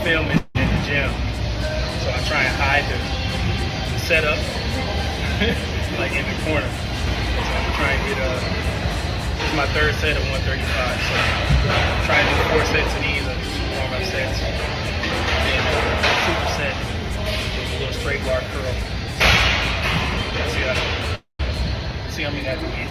Filming in the gym, so I try and hide the setup like in the corner. So I'm trying to get this is my third set of 135, so I'm trying to do 4 sets of these, warm-up sets, and superset with a little straight bar curl. See how many I can get.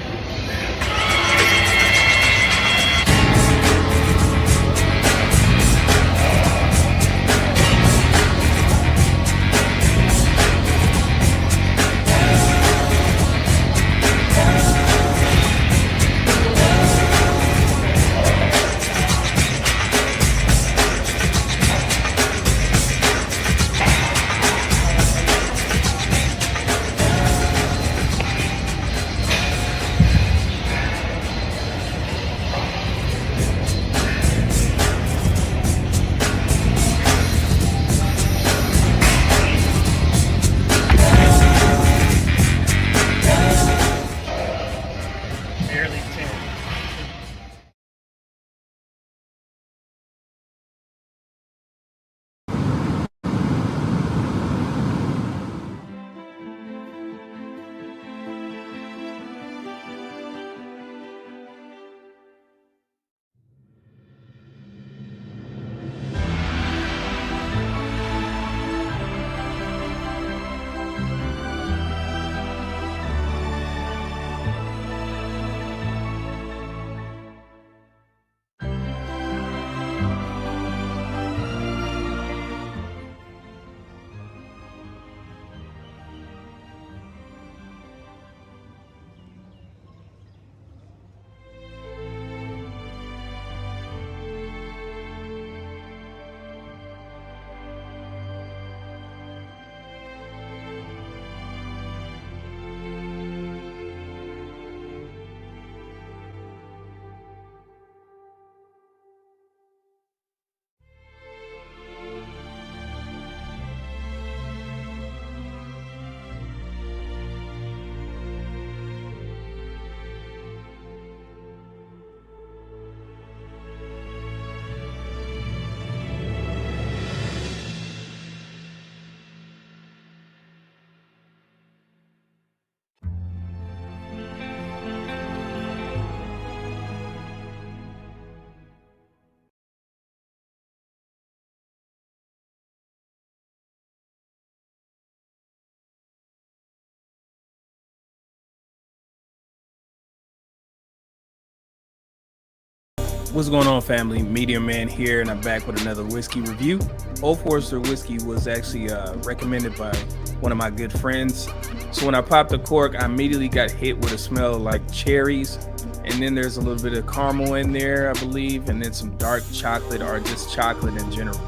What's going on, family? Medium Man here, and I'm back with another whiskey review. Old Forester whiskey was actually recommended by one of my good friends. So when I popped the cork, I immediately got hit with a smell like cherries, and then there's a little bit of caramel in there, I believe, and then some dark chocolate or just chocolate in general.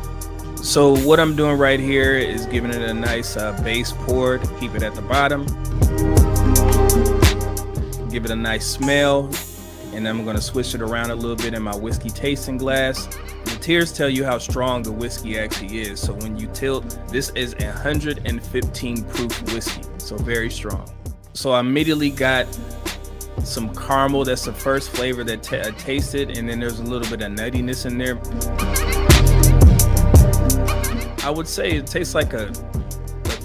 So what I'm doing right here is giving it a nice base pour to keep it at the bottom. Give it a nice smell. And I'm going to switch it around a little bit in my whiskey tasting glass. You Tears tell you how strong the whiskey actually is. So when you tilt, this is 115 proof whiskey, so very strong. So I immediately got some caramel. That's the first flavor that I tasted, and then there's a little bit of nuttiness in there. I would say it tastes like a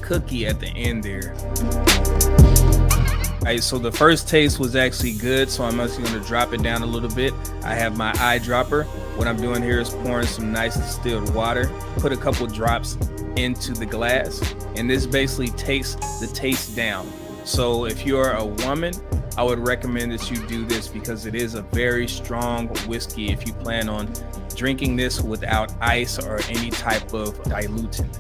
cookie at the end there. All right, so the first taste was actually good, so I'm actually going to drop it down a little bit. I have my eyedropper. What I'm doing here is pouring some nice distilled water, put a couple drops into the glass, and this basically takes the taste down. So if you're a woman, I would recommend that you do this because it is a very strong whiskey if you plan on drinking this without ice or any type of dilutant.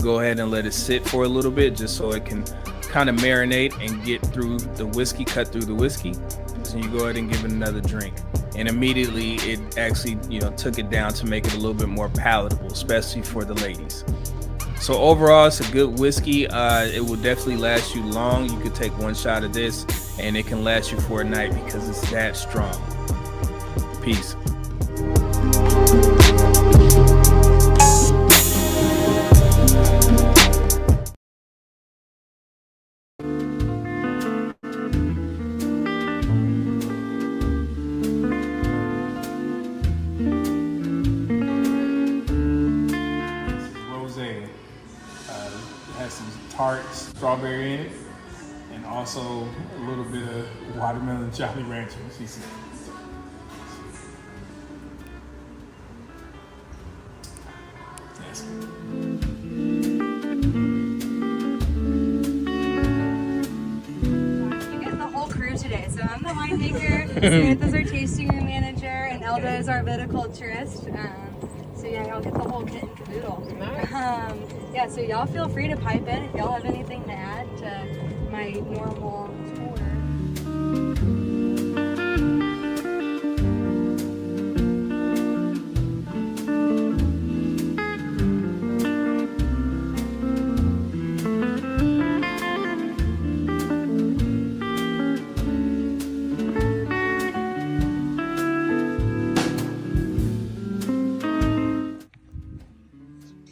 Go ahead and let it sit for a little bit just so it can kind of marinate and get through the whiskey, cut through the whiskey. So you go ahead and give it another drink. And immediately it actually, took it down to make it a little bit more palatable, especially for the ladies. So overall, it's a good whiskey. It will definitely last you long. You could take one shot of this and it can last you for a night because it's that strong. Peace. Rosé. It has some tart strawberry in it, and also a little bit of watermelon Jolly Rancher. She said. Yes. You get the whole crew today. So I'm the winemaker, Samantha's our tasting room manager, and Elda is our viticulturist. So yeah, y'all get the whole kit and caboodle. Yeah, so y'all feel free to pipe in if y'all have anything to add to my normal tour.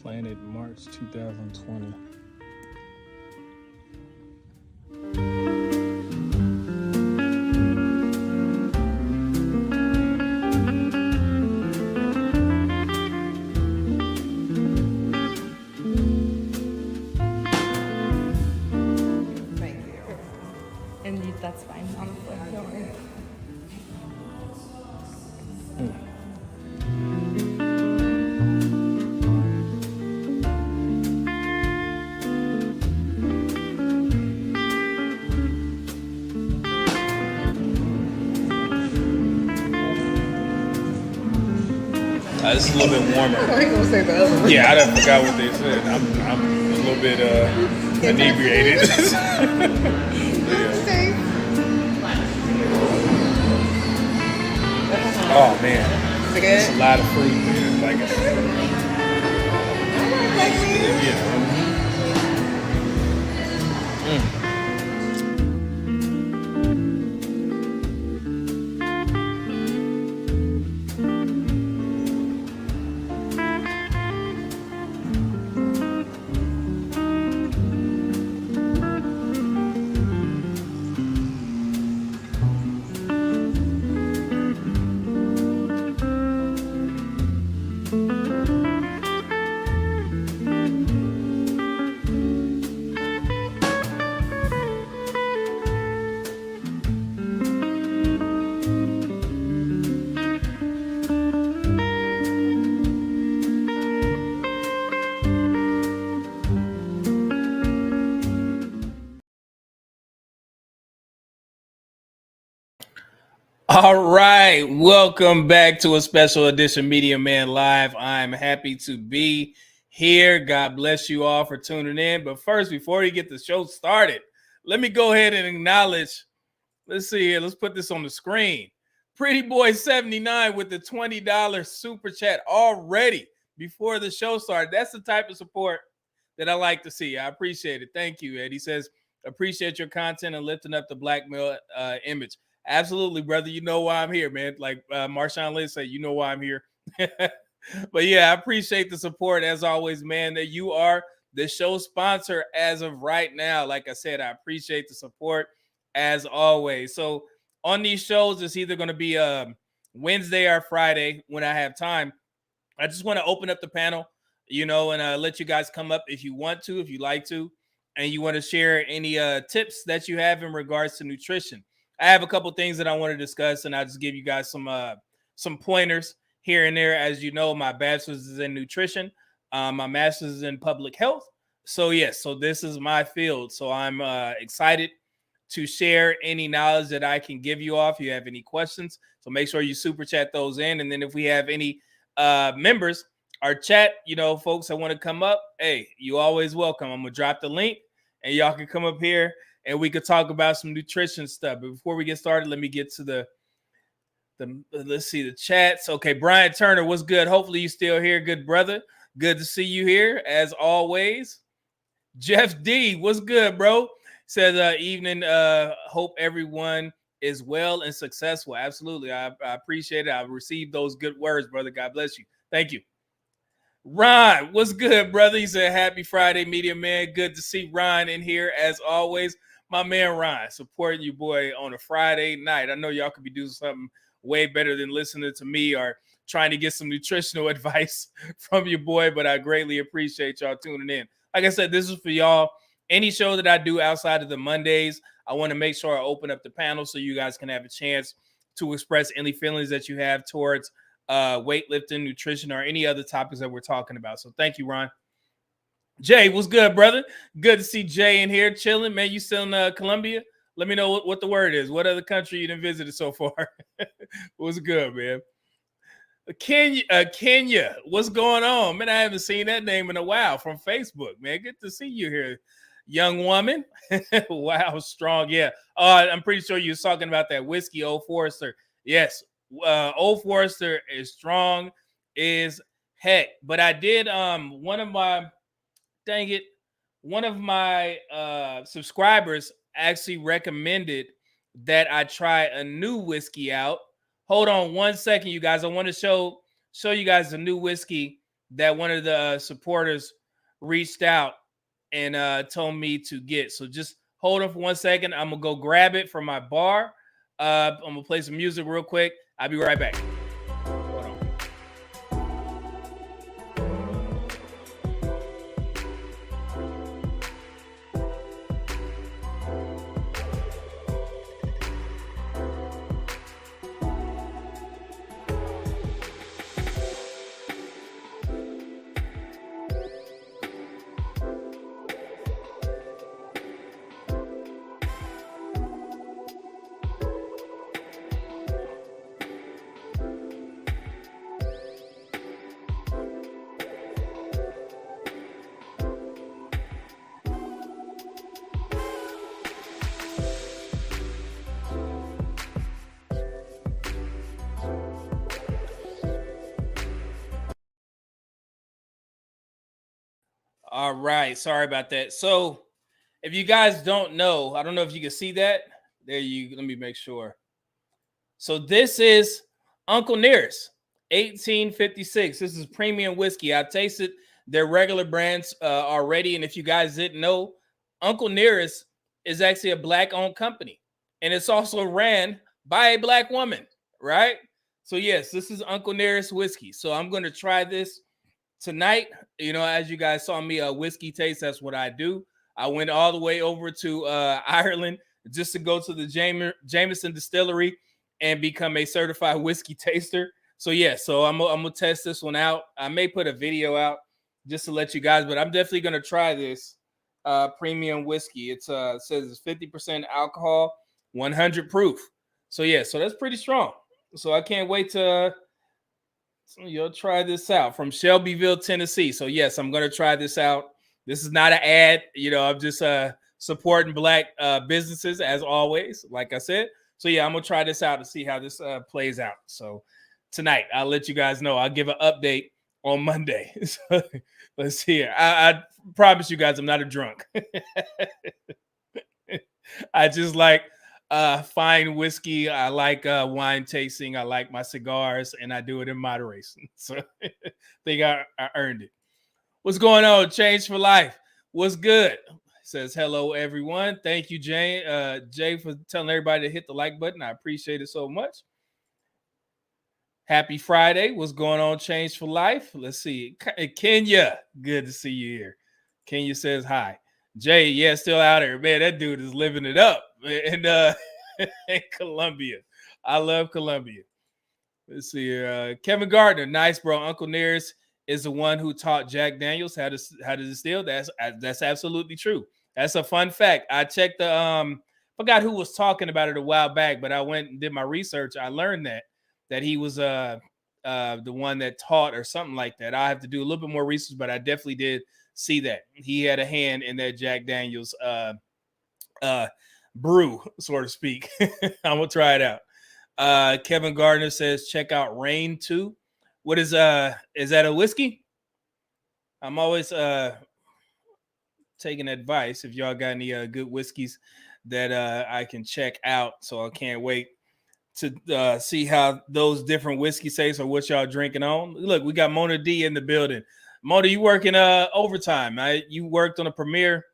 Planted March 2020. Thank you. And that's fine, honestly. Don't worry. This is a little bit warmer. I ain't gonna say the other one. Yeah, I done forgot what they said. I'm a little bit inebriated. Okay. Oh man, Is it it's a good? lot of fruit. Man. Like, Like me? yeah. All right, welcome back to a special edition Media Man Live. I'm happy to be here. God bless you all for tuning in. But first, before we get the show started, let me go ahead and acknowledge. Let's see here. Let's put this on the screen. Pretty Boy 79 with the $20 super chat already before the show started. That's the type of support that I like to see. I appreciate it. Thank you, Ed. He says, appreciate your content and lifting up the black male image. Absolutely, brother. You know why I'm here, man. Like Marshawn Lynch said, you know why I'm here. But yeah, I appreciate the support as always, man. That you are the show sponsor as of right now. Like I said, I appreciate the support as always. So on these shows, it's either going to be Wednesday or Friday when I have time. I just want to open up the panel, and let you guys come up if you want to, if you like to, and you want to share any tips that you have in regards to nutrition. I have a couple things that I want to discuss, and I'll just give you guys some pointers here and there. As you know, my bachelor's is in nutrition, my master's is in public health. So yes, so this is my field. So I'm excited to share any knowledge that I can give you all. If you have any questions, so make sure you super chat those in, and then if we have any members, our chat, folks that want to come up, hey, you always welcome. I'm gonna drop the link, and y'all can come up here, and we could talk about some nutrition stuff. But before we get started, let me get to the let's see the chats. Okay, Brian Turner, what's good? Hopefully you still here, good brother. Good to see you here as always. Jeff D, what's good, bro? Says evening. Hope everyone is well and successful. Absolutely, I appreciate it. I received those good words, brother. God bless you. Thank you. Ron, what's good, brother? He said happy Friday, media man. Good to see Ron in here as always. My man Ron, supporting you, boy, on a Friday night. I know y'all could be doing something way better than listening to me or trying to get some nutritional advice from your boy, but I greatly appreciate y'all tuning in. Like I said, this is for y'all. Any show that I do outside of the Mondays, I want to make sure I open up the panel so you guys can have a chance to express any feelings that you have towards weightlifting, nutrition, or any other topics that we're talking about. So thank you, Ron. Jay, what's good, brother? Good to see Jay in here chilling. Man, you still in Colombia? Let me know what the word is. What other country you done visited so far? What's good, man? Kenya, what's going on? Man, I haven't seen that name in a while from Facebook, man. Good to see you here, young woman. Wow, strong. Yeah. I'm pretty sure you're talking about that whiskey, Old Forester. Yes, Old Forester is strong is heck. But I did one of my subscribers actually recommended that I try a new whiskey out. Hold on one second, you guys. I want to show you guys a new whiskey that one of the supporters reached out and told me to get. So just hold on for 1 second. I'm gonna go grab it from my bar. I'm gonna play some music real quick. I'll be right back. Hold on. All right. Sorry about that. So if you guys don't know, I don't know if you can see that. Let me make sure. So this is Uncle Nearest, 1856. This is premium whiskey. I tasted their regular brands already. And if you guys didn't know, Uncle Nearest is actually a Black-owned company. And it's also ran by a Black woman, right? So yes, this is Uncle Nearest whiskey. So I'm going to try this tonight. As you guys saw me whiskey taste, that's what I do. I went all the way over to Ireland just to go to the Jameson distillery and become a certified whiskey taster. So yeah, so I'm gonna test this one out. I may put a video out just to let you guys, but I'm definitely gonna try this premium whiskey. It says it's 50% alcohol, 100 proof. So yeah, so that's pretty strong. So I can't wait to you'll try this out from Shelbyville, Tennessee. So yes, I'm gonna try this out. This is not an ad, I'm just supporting Black businesses as always, like I said. So yeah, I'm gonna try this out to see how this plays out. So tonight, I'll let you guys know. I'll give an update on Monday. So, let's see here. I promise you guys, I'm not a drunk. I just like fine whiskey. I like wine tasting. I like my cigars, and I do it in moderation. So I think I earned it. What's going on? Change for Life. What's good? Says hello, everyone. Thank you, Jay. Jay, for telling everybody to hit the like button. I appreciate it so much. Happy Friday. What's going on? Change for Life. Let's see. Kenya, good to see you here. Kenya says hi. Jay, yeah, still out here. Man, that dude is living it up in, in Colombia. I love Colombia. Let's see here. Kevin Gardner, nice, bro. Uncle Nearest is the one who taught Jack Daniels how to distill. That's absolutely true. That's a fun fact. I checked the forgot who was talking about it a while back, but I went and did my research. I learned that he was the one that taught or something like that. I have to do a little bit more research, but I definitely did see that he had a hand in that Jack Daniels brew, so to speak. I'm gonna try it out. Kevin Gardner says check out Rain 2. What is that a whiskey? I'm always taking advice if y'all got any good whiskeys that I can check out. So I can't wait to see how those different whiskey tastes or what y'all drinking on. Look, we got Mona D in the building. Mona, you working overtime. You worked on a premiere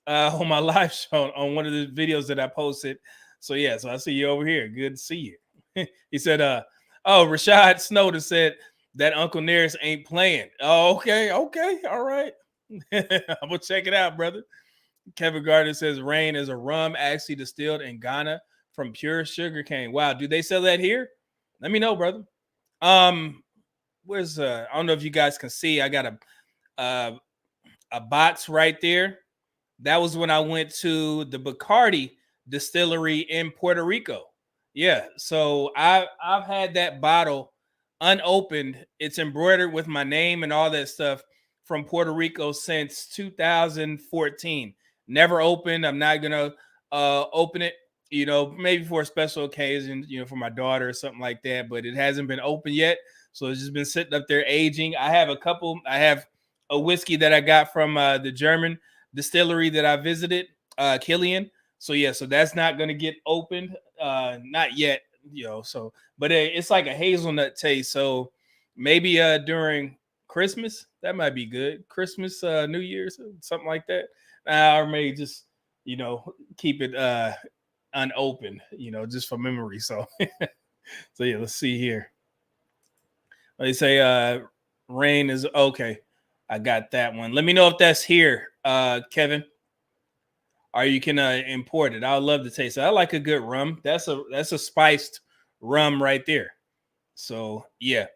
on my live show on one of the videos that I posted. So yeah, so I see you over here. Good to see you. He said, Rashad Snowden said that Uncle Nearest ain't playing. Oh, okay, all right. I'm gonna check it out, brother. Kevin Gardner says Rain is a rum actually distilled in Ghana from pure sugar cane. Wow, do they sell that here? Let me know, brother. Where's I don't know if you guys can see. I got a box right there. That was when I went to the Bacardi distillery in Puerto Rico. Yeah, so I've had that bottle unopened. It's embroidered with my name and all that stuff from Puerto Rico since 2014. Never opened. I'm not gonna open it, maybe for a special occasion, for my daughter or something like that, but it hasn't been open yet. So it's just been sitting up there aging. I have a whiskey that I got from the German distillery that I visited, Killian. So yeah, so that's not going to get opened, not yet, but it's like a hazelnut taste. So maybe during Christmas, that might be good. Christmas, New Year's, something like that. Or maybe just, keep it unopened, just for memory. So, so yeah, let's see here. They say Rain is okay. I got that one. Let me know if that's here, Kevin. Or you can import it. I would love to taste it. I like a good rum. That's a spiced rum right there. So yeah.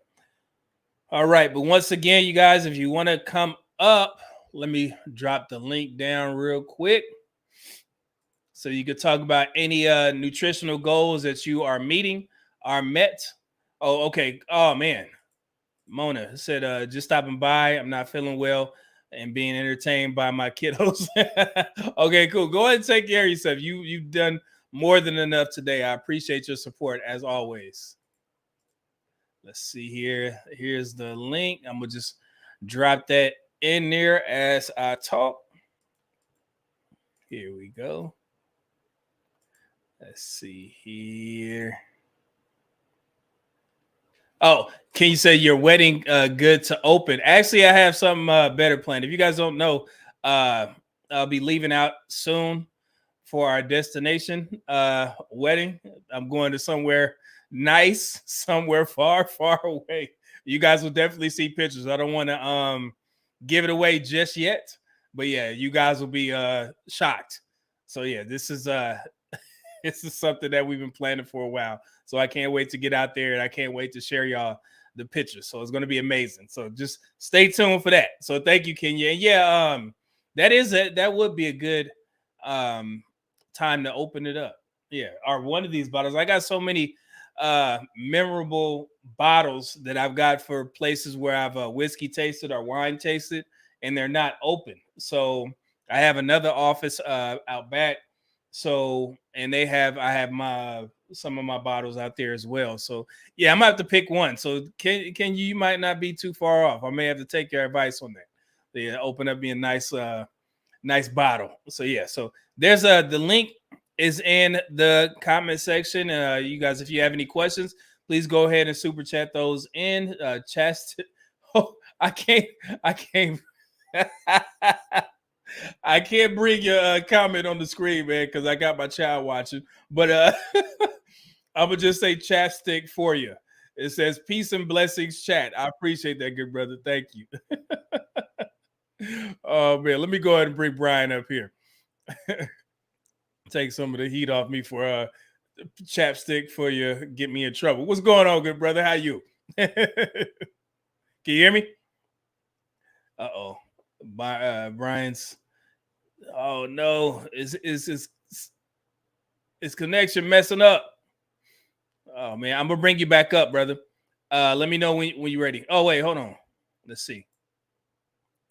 All right, but once again, you guys, if you want to come up, let me drop the link down real quick so you could talk about any nutritional goals that you are met. Oh, okay. Oh man, Mona said just stopping by. I'm not feeling well and being entertained by my kiddos. Okay, cool. Go ahead and take care of yourself. You've done more than enough today. I appreciate your support as always. Let's see here. Here's the link. I'm going to just drop that in there as I talk. Here we go. Let's see here. Oh, can you say your wedding good to open? Actually, I have something better planned. If you guys don't know, I'll be leaving out soon for our destination wedding. I'm going to somewhere nice, somewhere far, far away. You guys will definitely see pictures. I don't want to give it away just yet, but yeah, you guys will be shocked. So yeah, this is this is something that we've been planning for a while. So I can't wait to get out there, and I can't wait to share y'all the pictures. So it's going to be amazing. So just stay tuned for that. So thank you, Kenya. And yeah, that would be a good time to open it up. Yeah, or one of these bottles. I got so many memorable bottles that I've got for places where I've whiskey tasted or wine tasted, and they're not open. So I have another office out back. So, and I have some of my bottles out there as well. So yeah, I'm gonna have to pick one. So you might not be too far off. I may have to take your advice on that. Yeah, open up me a nice bottle. So yeah, so there's the link is in the comment section. You guys, if you have any questions, please go ahead and super chat those in. Oh, I can't. I can't bring your comment on the screen, man, because I got my child watching. But I'm gonna just say chapstick for you. It says peace and blessings, chat. I appreciate that, good brother. Thank you. Oh man, let me go ahead and bring Brian up here. Take some of the heat off me for chapstick for you. Get me in trouble. What's going on, good brother? How you? Can you hear me? Uh-oh. Brian's. Oh no, is connection messing up? Oh man, I'm gonna bring you back up, brother. Let me know when you're ready. Oh wait, hold on. Let's see.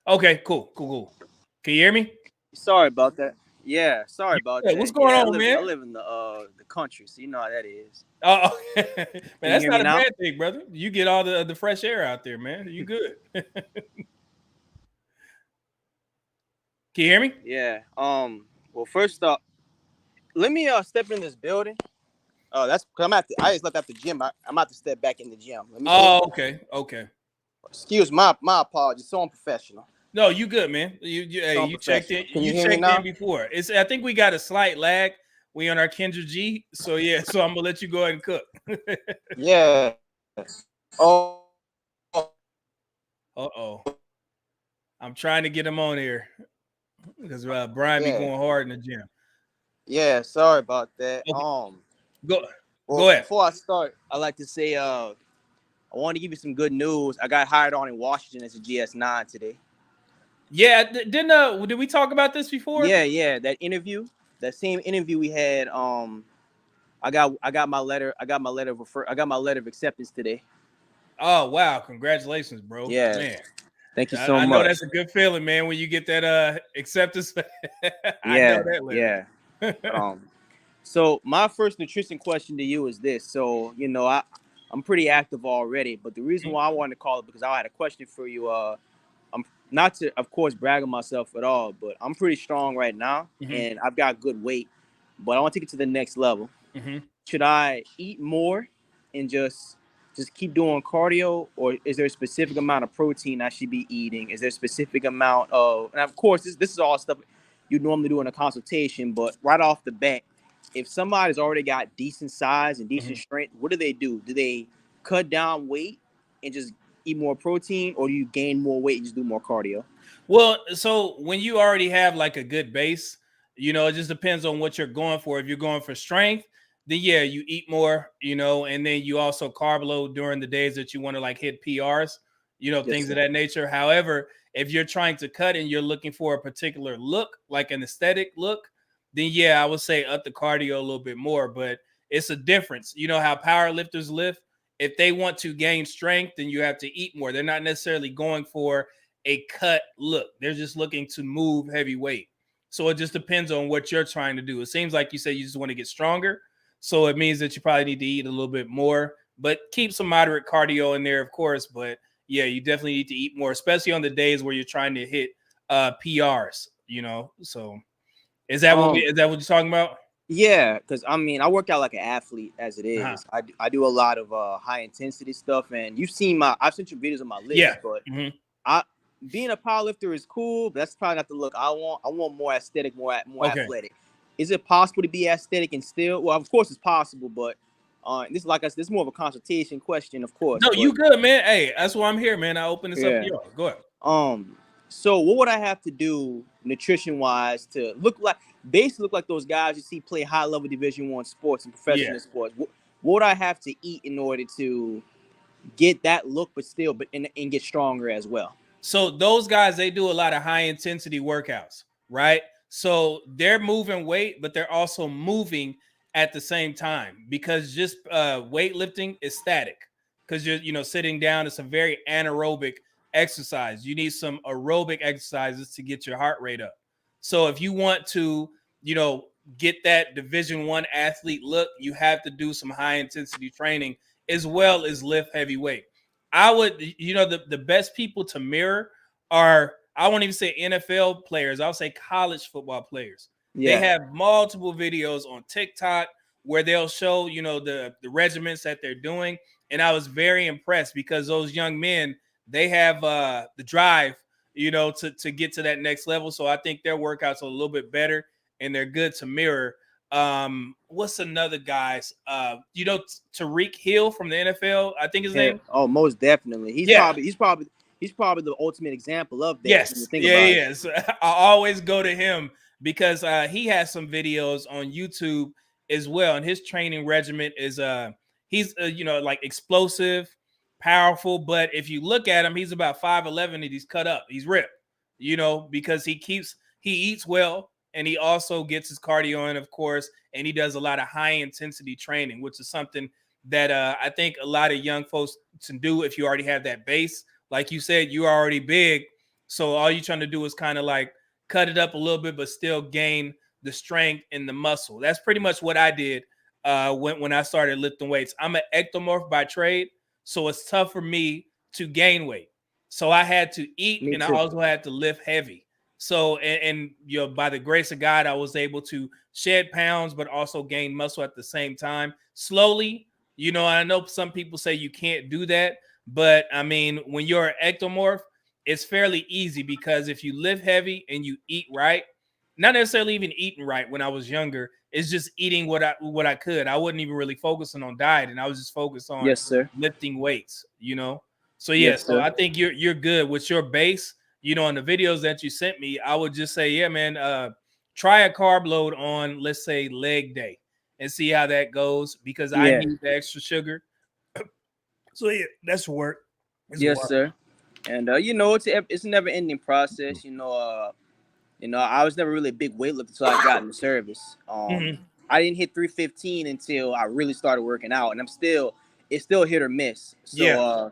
Okay, cool. Can you hear me? Sorry about that. Yeah, sorry about that. What's going on, man? I live in the country, so you know how that is. Oh, man, that's not a now? bad thing, brother. You get all the fresh air out there, man. You good? Can you hear me? Yeah. Well, first up, let me step in this building. That's I just left out the gym. I'm about to step back in the gym. Let me Okay. Excuse my apologies. So unprofessional. No, you good, man. You checked in. Can you checked hear me now? in before. I think we got a slight lag. We on our Kendra G. So yeah, so I'm gonna let you go ahead and cook. Yeah. Oh. Uh-oh. I'm trying to get him on here because Brian be going hard in the gym. Yeah, sorry about that. Okay. Go ahead. Before I start, I'd like to say I want to give you some good news. I got hired on in Washington as a GS9 today. Yeah, did we talk about this before? Yeah. That same interview we had. I got my letter of acceptance today. Oh wow! Congratulations, bro. Yeah, man. Thank you so much. I know that's a good feeling, man, when you get that acceptance. I know that letter. Yeah. So my first nutrition question to you is this. So I'm pretty active already, but the reason why I wanted to call it because I had a question for you. I'm not to, of course, brag on myself at all, but I'm pretty strong right now, and I've got good weight. But I want to take it to the next level. Should I eat more and just keep doing cardio, or is there a specific amount of protein I should be eating? Is there a specific amount of, and of course, this is all stuff you normally do in a consultation, but right off the bat, if somebody's already got decent size and decent strength, what do? Do they cut down weight and just eat more protein, or do you gain more weight and just do more cardio? Well, so when you already have like a good base, it just depends on what you're going for. If you're going for strength, then yeah, you eat more, and then you also carb load during the days that you want to like hit PRs, things of that nature. However, if you're trying to cut and you're looking for a particular look, like an aesthetic look, then yeah, I would say up the cardio a little bit more, but it's a difference. You know how power lifters lift? If they want to gain strength, then you have to eat more. They're not necessarily going for a cut look. They're just looking to move heavy weight. So it just depends on what you're trying to do. It seems like you said you just want to get stronger. So it means that you probably need to eat a little bit more, but keep some moderate cardio in there, of course. But yeah, you definitely need to eat more, especially on the days where you're trying to hit PRs, So is that what you're talking about? Yeah, because I work out like an athlete as it is. I do a lot of high intensity stuff, and you've seen I've sent you videos on my list, but being a powerlifter is cool, but that's probably not the look I want. I want more aesthetic, more athletic. Is it possible to be aesthetic and still? Well, of course it's possible, but this is more of a consultation question, of course. No, you good, man. Hey, that's why I'm here, man. I open this up to you. Go ahead. So what would I have to do nutrition wise to look like those guys you see play high level Division I sports and professional sports? What would I have to eat in order to get that look, and get stronger as well? So those guys, they do a lot of high intensity workouts, right? So they're moving weight, but they're also moving at the same time because just weightlifting is static because you're sitting down. It's a very anaerobic exercise. You need some aerobic exercises to get your heart rate up. So if you want to, get that Division I athlete look, you have to do some high intensity training as well as lift heavy weight. I would, the best people to mirror are, I won't even say NFL players. I'll say college football players They Yeah. have multiple videos on TikTok where they'll show, the regiments that they're doing. And I was very impressed because those young men, they have the drive, to get to that next level. So I think their workouts are a little bit better and they're good to mirror. What's another guy's? Tariq Hill from the NFL, I think his Yeah. name. Oh, most definitely. He's Yeah. probably the ultimate example of that. When you Yes. think Yeah. about it. Yes. I always go to him because he has some videos on YouTube as well, and his training regimen is he's like explosive, powerful. But if you look at him, he's about 5'11" and he's cut up. He's ripped, because he eats well and he also gets his cardio in, of course, and he does a lot of high intensity training, which is something that I think a lot of young folks can do if you already have that base. Like you said, you're already big, so all you're trying to do is kind of like cut it up a little bit, but still gain the strength and the muscle. That's pretty much what I did when I started lifting weights. I'm an ectomorph by trade, so it's tough for me to gain weight. So I had to eat, Me and I too. also had to lift heavy. So and by the grace of God, I was able to shed pounds, but also gain muscle at the same time, slowly. I know some people say you can't do that, but I mean, when you're an ectomorph, it's fairly easy because if you lift heavy and you eat right, not necessarily even eating right when I was younger, it's just eating what I could. I wasn't even really focusing on diet, and I was just focused on Yes, sir. lifting weights, So yeah, Yes, so sir. I think you're good with your base. On the videos that you sent me, I would just say, yeah, man, try a carb load on, let's say, leg day and see how that goes because I Yeah. need the extra sugar. So yeah, that's work. Yes, sir. And it's a never ending process. I was never really a big weightlifter until I got in the service. Mhm. I didn't hit 315 until I really started working out, and it's still hit or miss. So Yeah.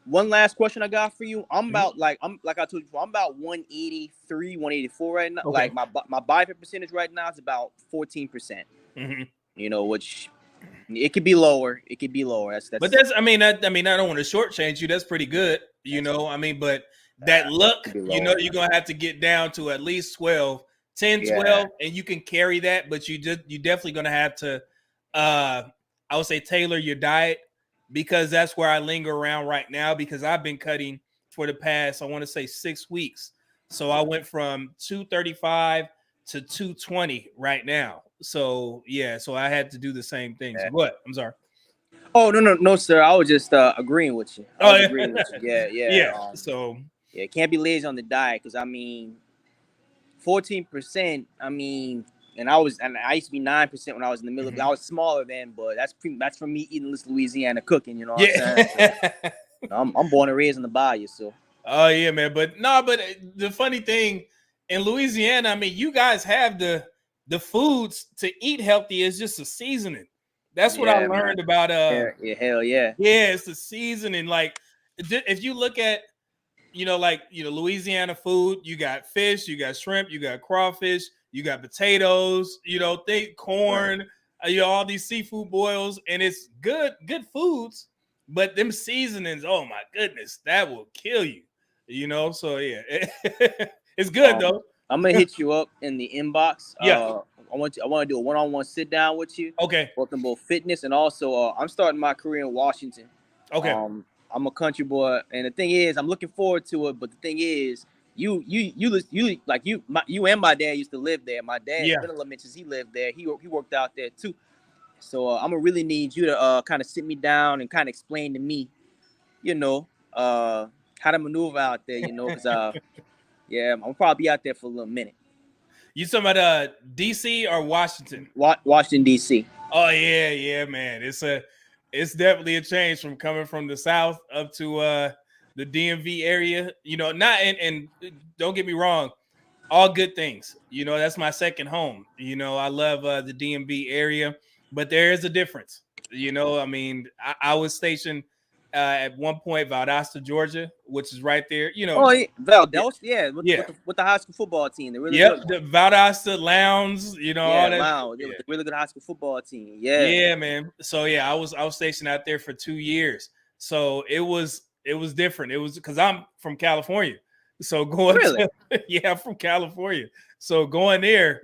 one last question I got for you. I'm Mhm. about like I told you before, I'm about 183, 184 right now. Okay. Like my body fat percentage right now is about 14%. Mhm. Which it could be lower. It could be lower. But I mean, I don't want to shortchange you. That's pretty good, but that look, could be lower. you're going to have to get down to at least 12, 10, Yeah. 12, and you can carry that, but you definitely going to have to, I would say, tailor your diet because that's where I linger around right now because I've been cutting for the past, I want to say 6 weeks. So I went from 235 to 220 right now. So yeah, so I had to do the same thing. So what? I'm sorry. Oh no, sir. I was just agreeing with you. I was agreeing with you. Yeah. Yeah. So yeah, can't be lazy on the diet because 14%. And I used to be 9% when I was in the military. I was smaller then, but that's from me eating this Louisiana cooking. You know what I'm saying? So, I'm born and raised in the bayou, so. Oh yeah, man. But the funny thing in Louisiana, I mean, you guys have the foods to eat healthy. It's just the seasoning. That's what I learned about. Yeah, hell yeah. Yeah, it's the seasoning. Like, if you look at, Louisiana food, you got fish, you got shrimp, you got crawfish, you got potatoes, corn, all these seafood boils, and it's good foods. But them seasonings, oh my goodness, that will kill you. So yeah, it's good though. I'm gonna hit you up in the inbox. Yeah. I want to do a one-on-one sit down with you. Okay. Both in both fitness and also I'm starting my career in Washington. Okay. I'm a country boy, and the thing is, I'm looking forward to it. But the thing is, you and my dad used to live there. My dad, Vanilla mentions he lived there. He worked out there too. So I'm gonna really need you to kind of sit me down and kind of explain to me, how to maneuver out there. Because yeah, I'm probably out there for a little minute. You talking about DC or Washington? Washington D.C. Oh yeah, man. It's definitely a change from coming from the South up to the DMV area. Not and don't get me wrong, all good things. That's my second home. I love the DMV area, but there is a difference. I was stationed at one point Valdosta, Georgia, which is right there. Oh, yeah. Valdosta, with the high school football team. They're really good. The Valdosta Lounds, all that. Wow, they were a really good high school football team. Yeah. Yeah, man. So yeah, I was stationed out there for 2 years. So it was different. It was because I'm from California. So going really? I'm from California. So going there,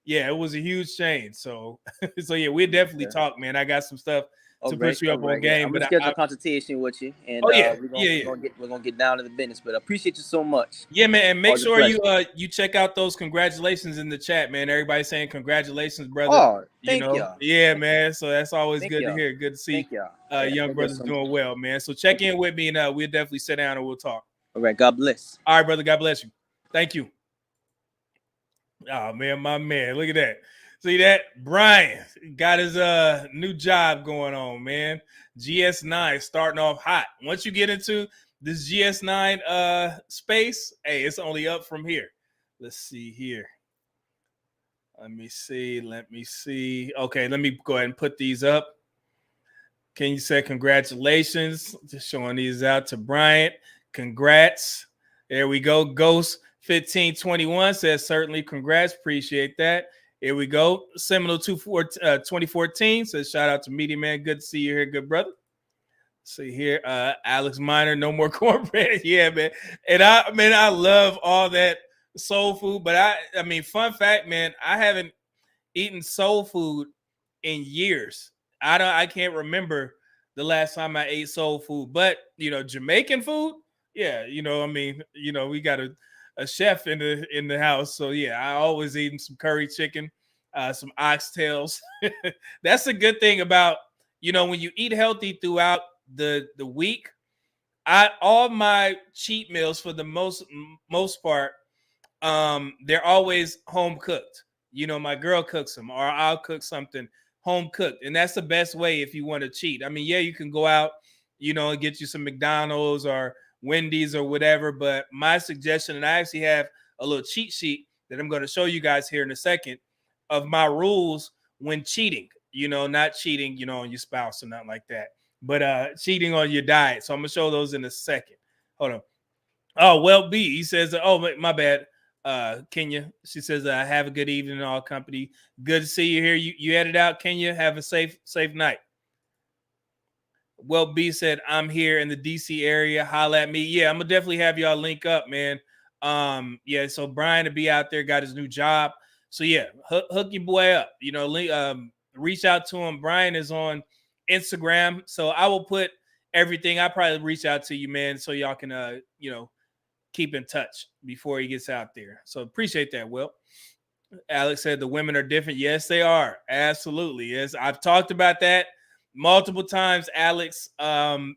yeah, it was a huge change. So, so yeah, we definitely Okay. talk, man. I got some stuff to All put right, you all up on right. Yeah, game, I'm gonna but schedule a consultation with you, and oh yeah, we're gonna yeah, we're yeah. gonna get we're gonna get down to the business. But I appreciate you so much. Yeah, man, and make Always a sure you pleasure. you check out those congratulations in the chat, man. Everybody saying congratulations, brother. Oh, You thank know, y'all. yeah, man. So that's always Thank good to y'all. hear. Good to see Thank y'all. Yeah, young thank y'all brothers so much. doing well, man. So check in with me, and we'll definitely sit down and we'll talk. All right. God bless. All right, brother. God bless you. Thank you. Oh man, my man. Look at that. See that? Brian got his new job going on, man. GS9 starting off hot. Once you get into this GS9 space, hey, it's only up from here. Let's see here. Let me see. Okay, let me go ahead and put these up. Can you say congratulations? Just showing these out to Bryant. Congrats. There we go. Ghost 1521 says certainly congrats. Appreciate that. Here we go. Seminole 2014 says shout out to Media Man. Good to see you here, good brother. See here, Alex Miner, no more cornbread. Yeah, man. And I love all that soul food. But I mean, fun fact, man, I haven't eaten soul food in years. I can't remember the last time I ate soul food. But Jamaican food, yeah, I mean, we got a chef in the house. So yeah, I always eating some curry chicken, some oxtails. That's a good thing about when you eat healthy throughout the week. All my cheat meals for the most part, they're always home cooked. My girl cooks them, or I'll cook something home cooked, and that's the best way if you want to cheat. I mean, yeah, you can go out, and get you some McDonald's or Wendy's or whatever. But my suggestion, and I actually have a little cheat sheet that I'm going to show you guys here in a second of my rules when cheating. Not cheating, on your spouse or nothing like that, but cheating on your diet. So I'm gonna show those in a second. Hold on. Oh, well, B, he says, oh, my bad. Kenya, she says, have a good evening, all company. Good to see you here. You headed out, Kenya. Have a safe night. Well, B said, I'm here in the DC area. Holla at me. Yeah, I'm gonna definitely have y'all link up, man. Yeah, so Brian to be out there, got his new job. So yeah, hook your boy up. Reach out to him. Brian is on Instagram. So I will put everything. I probably reach out to you, man, so y'all can keep in touch before he gets out there. So appreciate that, Will. Alex said the women are different. Yes, they are. Absolutely. Yes, I've talked about that multiple times, Alex. Because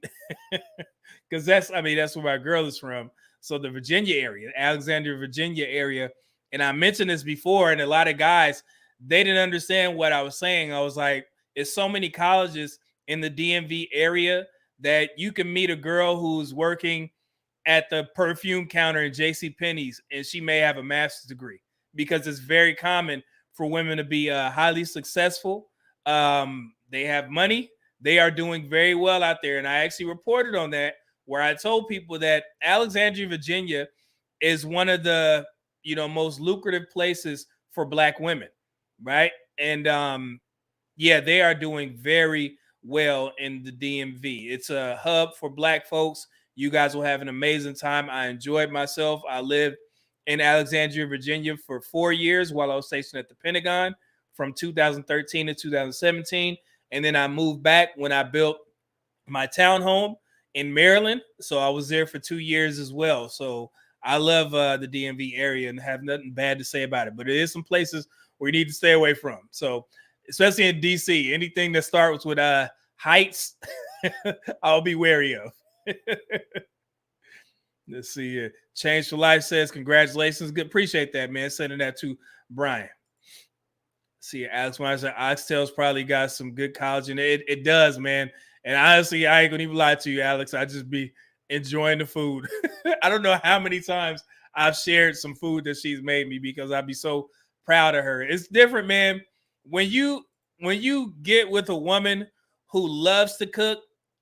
that's where my girl is from. So the Virginia area, Alexandria, Virginia area. And I mentioned this before, and a lot of guys, they didn't understand what I was saying. I was like, it's so many colleges in the DMV area that you can meet a girl who's working at the perfume counter in JCPenney's, and she may have a master's degree, because it's very common for women to be highly successful. They have money. They are doing very well out there. And I actually reported on that, where I told people that Alexandria, Virginia is one of the, most lucrative places for Black women, right? And yeah, they are doing very well in the DMV. It's a hub for Black folks. You guys will have an amazing time. I enjoyed myself. I lived in Alexandria, Virginia for 4 years while I was stationed at the Pentagon from 2013 to 2017. And then I moved back when I built my townhome in Maryland. So I was there for 2 years as well. So I love the DMV area and have nothing bad to say about it. But it is some places where you need to stay away from. So especially in DC, anything that starts with heights, I'll be wary of. Let's see here. Change for Life says, congratulations. Good. Appreciate that, man. Sending that to Brian. See, Alex Myers said, Oxtails probably got some good collagen. It does, man. And honestly, I ain't going to even lie to you, Alex. I just be enjoying the food. I don't know how many times I've shared some food that she's made me, because I'd be so proud of her. It's different, man. When you get with a woman who loves to cook,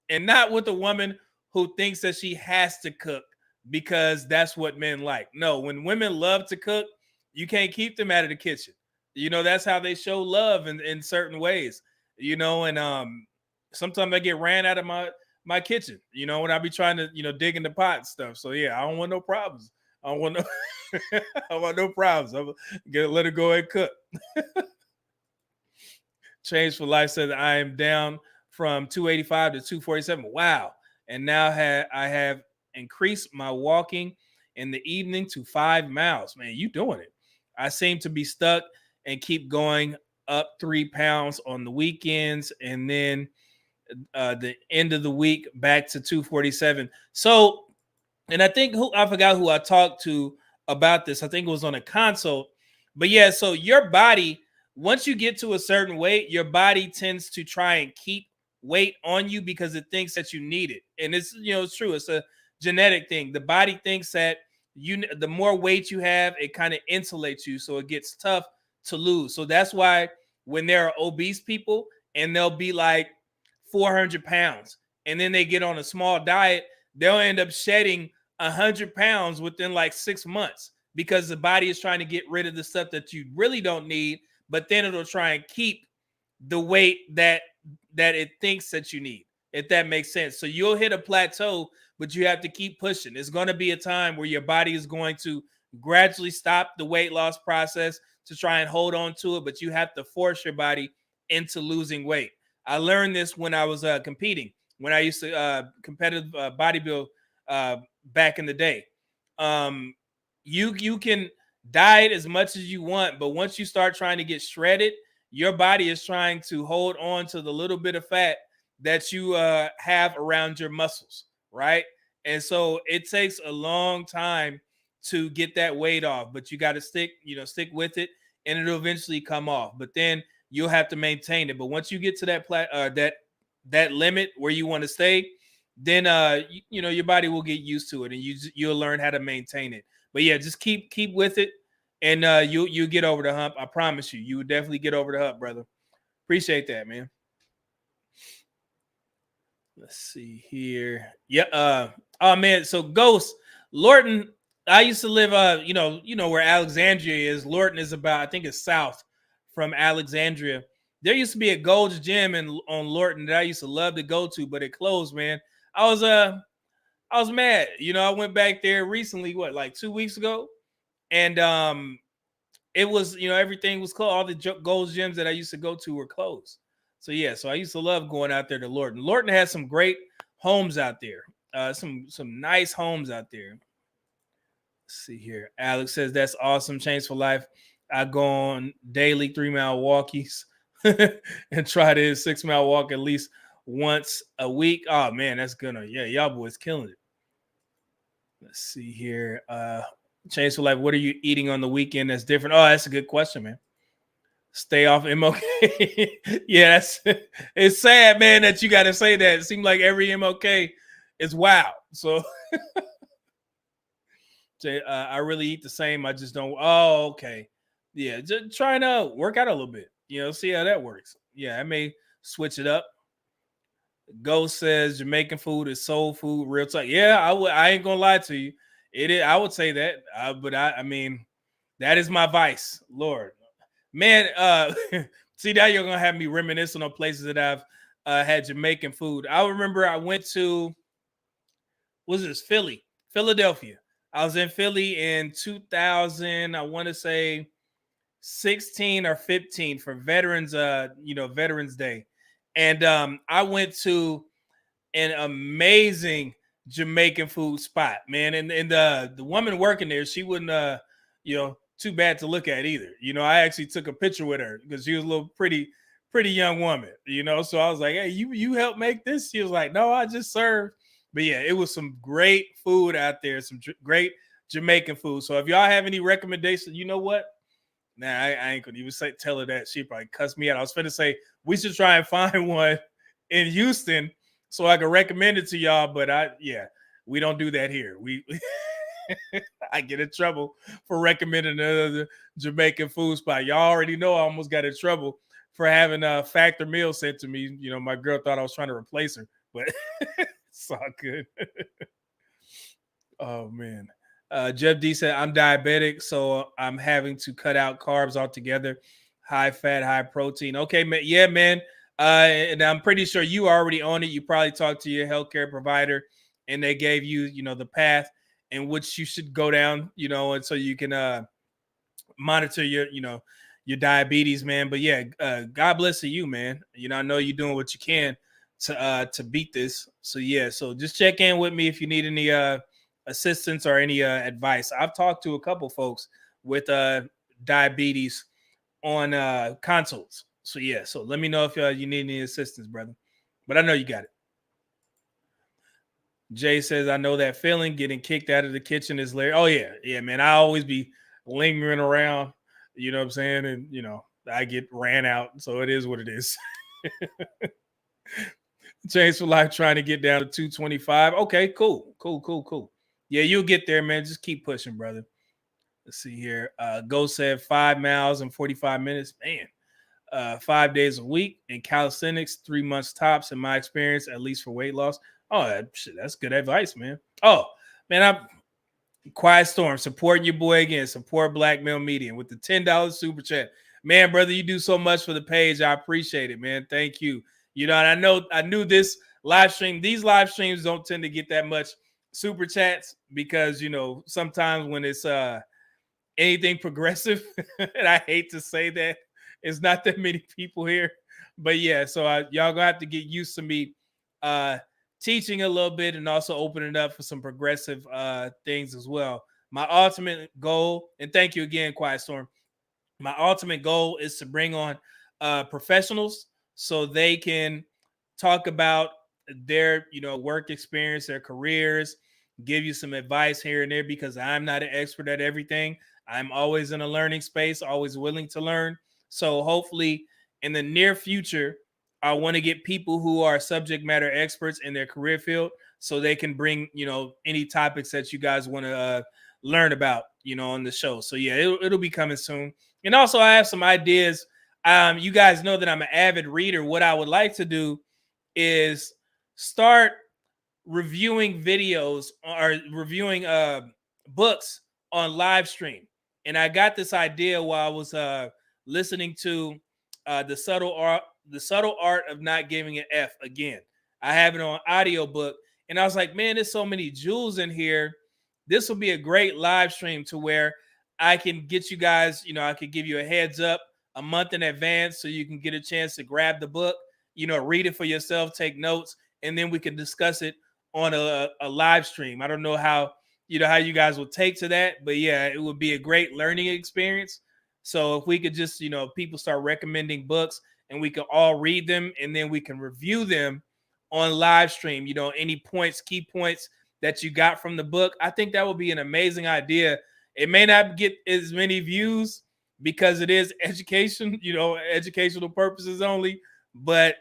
and not with a woman who thinks that she has to cook because that's what men like. No, when women love to cook, you can't keep them out of the kitchen. That's how they show love in certain ways. And sometimes I get ran out of my kitchen, when I be trying to, dig in the pot and stuff. So yeah, I don't want no problems. I don't want no, I want no problems. I'm gonna let her go and cook. Change for Life said I am down from 285 to 247. Wow. And now I have increased my walking in the evening to 5 miles. Man, you doing it. I seem to be stuck and keep going up 3 pounds on the weekends, and then the end of the week back to 247. So, and I think I forgot who I talked to about this. I think it was on a consult. But yeah, so your body, once you get to a certain weight, your body tends to try and keep weight on you because it thinks that you need it. And it's, it's true. It's a genetic thing. The body thinks that the more weight you have, it kind of insulates you. So it gets tough to lose. So that's why when there are obese people and they'll be like 400 pounds and then they get on a small diet, they'll end up shedding 100 pounds within like 6 months because the body is trying to get rid of the stuff that you really don't need, but then it'll try and keep the weight that it thinks that you need, if that makes sense. So you'll hit a plateau, but you have to keep pushing. There's going to be a time where your body is going to gradually stop the weight loss process to try and hold on to it, but you have to force your body into losing weight. I learned this when I was competing, when I used to competitive bodybuild back in the day. You can diet as much as you want, but once you start trying to get shredded, your body is trying to hold on to the little bit of fat that you have around your muscles, right? And so it takes a long time to get that weight off, but you got to stick with it, and it'll eventually come off. But then you'll have to maintain it. But once you get to that limit where you want to stay, then your body will get used to it, and you'll learn how to maintain it. But yeah, just keep with it, and you'll get over the hump. I promise you, you will definitely get over the hump, brother. Appreciate that, man. Let's see here. Yeah. Oh man. So Ghost Lorton. I used to live. Where Alexandria is. Lorton is about, I think it's south from Alexandria. There used to be a Gold's Gym on Lorton that I used to love to go to, but it closed, man. I was mad. I went back there recently, like 2 weeks ago, and it was, everything was closed. All the Gold's Gyms that I used to go to were closed. So yeah, so I used to love going out there to Lorton. Lorton has some great homes out there. Some nice homes out there. Let's see here. Alex says that's awesome. Change for Life. I go on daily 3-mile walkies and try to 6-mile walk at least once a week. Oh man, that's gonna, yeah, y'all boys killing it. Let's see here. Change for Life. What are you eating on the weekend that's different? Oh, that's a good question, man. Stay off MOK. Yeah, it's sad, man, that you got to say that. It seems like every MOK is wow. So I really eat the same. I just don't. Oh, okay. Yeah, just trying to work out a little bit. See how that works. Yeah, I may switch it up. Ghost says Jamaican food is soul food, real talk. Yeah, I ain't gonna lie to you. It is. I would say that, but I mean, that is my vice, Lord. Man, see, now you're gonna have me reminiscing on places that I've had Jamaican food. I remember I went to, Philadelphia. I was in Philly in 2000. I want to say 16 or 15 for Veterans, Veterans Day, and I went to an amazing Jamaican food spot, man. And the woman working there, she wouldn't, too bad to look at either. I actually took a picture with her because she was a little pretty young woman, so I was like, hey, you helped make this? She was like, no, I just served. But yeah, it was some great food out there, some great Jamaican food. So if y'all have any recommendations, you know what? Nah, I ain't gonna even tell her that. She probably cuss me out. I was finna say we should try and find one in Houston so I can recommend it to y'all. But we don't do that here. I get in trouble for recommending another Jamaican food spot. Y'all already know I almost got in trouble for having a factor meal sent to me. My girl thought I was trying to replace her, but it's all good. Oh man. Jeff D said, I'm diabetic, so I'm having to cut out carbs altogether. High fat, high protein. Okay, man. Yeah, man. And I'm pretty sure you already own it. You probably talked to your healthcare provider and they gave you, the path. in which you should go down, and so you can monitor your diabetes, man. But yeah, God bless you, man. I know you're doing what you can to beat this. So yeah, so just check in with me if you need any assistance or any advice. I've talked to a couple folks with diabetes on consults. So yeah, so let me know if you need any assistance, brother. But I know you got it. Jay says, I know that feeling. Getting kicked out of the kitchen is later. Oh yeah, man. I always be lingering around. You know what I'm saying? And I get ran out. So it is what it is. Change for life, trying to get down to 225. Okay, cool. Yeah, you'll get there, man. Just keep pushing, brother. Let's see here. Go said 5 miles in 45 minutes. Man, 5 days a week in calisthenics, 3 months tops, in my experience, at least for weight loss. Oh, that's good advice, man. Oh, man, I'm Quiet Storm supporting your boy again. Support Black Male Media with the $10 super chat. Man, brother, you do so much for the page. I appreciate it, man. Thank you. And I knew this live stream. These live streams don't tend to get that much super chats because sometimes when it's anything progressive, and I hate to say that, it's not that many people here. But yeah, so y'all gonna have to get used to me teaching a little bit and also opening up for some progressive things as well. My ultimate goal, and thank you again, Quiet Storm. My ultimate goal is to bring on professionals so they can talk about their work experience, their careers, give you some advice here and there, because I'm not an expert at everything. I'm always in a learning space, always willing to learn. So hopefully in the near future, I want to get people who are subject matter experts in their career field so they can bring, any topics that you guys want to learn about, on the show. So yeah, it'll be coming soon. And also I have some ideas. You guys know that I'm an avid reader. What I would like to do is start reviewing videos or reviewing books on live stream. And I got this idea while I was listening to the subtle art of not giving an F again. I have it on audiobook, and I was like, man, there's so many jewels in here. This will be a great live stream to where I can get you guys, I could give you a heads up a month in advance so you can get a chance to grab the book, read it for yourself, take notes, and then we can discuss it on a live stream. I don't know how you guys will take to that, but yeah, it would be a great learning experience. So if we could just, people start recommending books and we can all read them and then we can review them on live stream, any points, key points that you got from the book. I think that would be an amazing idea. It may not get as many views because it is education, educational purposes only, but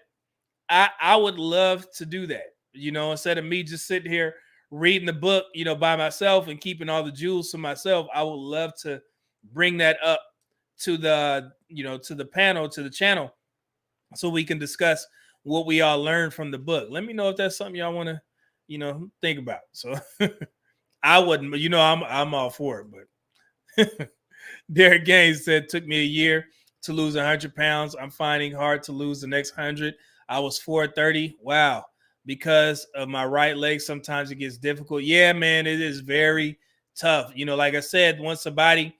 I would love to do that, instead of me just sitting here reading the book, by myself and keeping all the jewels to myself. I would love to bring that up to the, to the panel, to the channel, so we can discuss what we all learned from the book. Let me know if that's something y'all want to, think about. So I wouldn't, I'm all for it, but Derek Gaines said, took me a year to lose 100 pounds. I'm finding hard to lose the next 100. I was 430. Wow. Because of my right leg, sometimes it gets difficult. Yeah, man, it is very tough. Like I said, once the body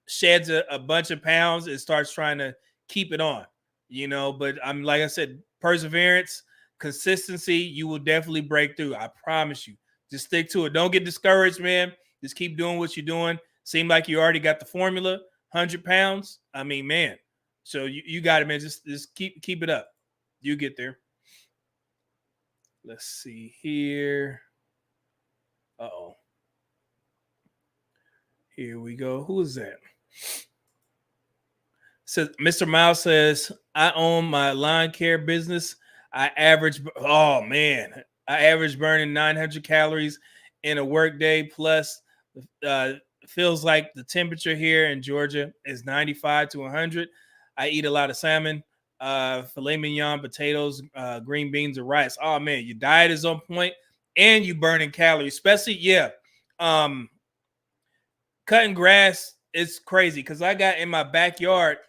sheds a bunch of pounds, it starts trying to keep it on, but I'm, like I said, perseverance, consistency, you will definitely break through. I promise you. Just stick to it. Don't get discouraged, man. Just keep doing what you're doing. Seem like you already got the formula, 100 pounds. I mean, man. So you got it, man. Just keep it up. You get there. Let's see here. Uh-oh. Here we go. Who is that? Says Mr. Miles says, I own my lawn care business. I average burning 900 calories in a workday. Plus, feels like the temperature here in Georgia is 95 to 100. I eat a lot of salmon, filet mignon, potatoes, green beans, and rice. Oh man, your diet is on point, and you burning calories, especially cutting grass is crazy because I got in my backyard.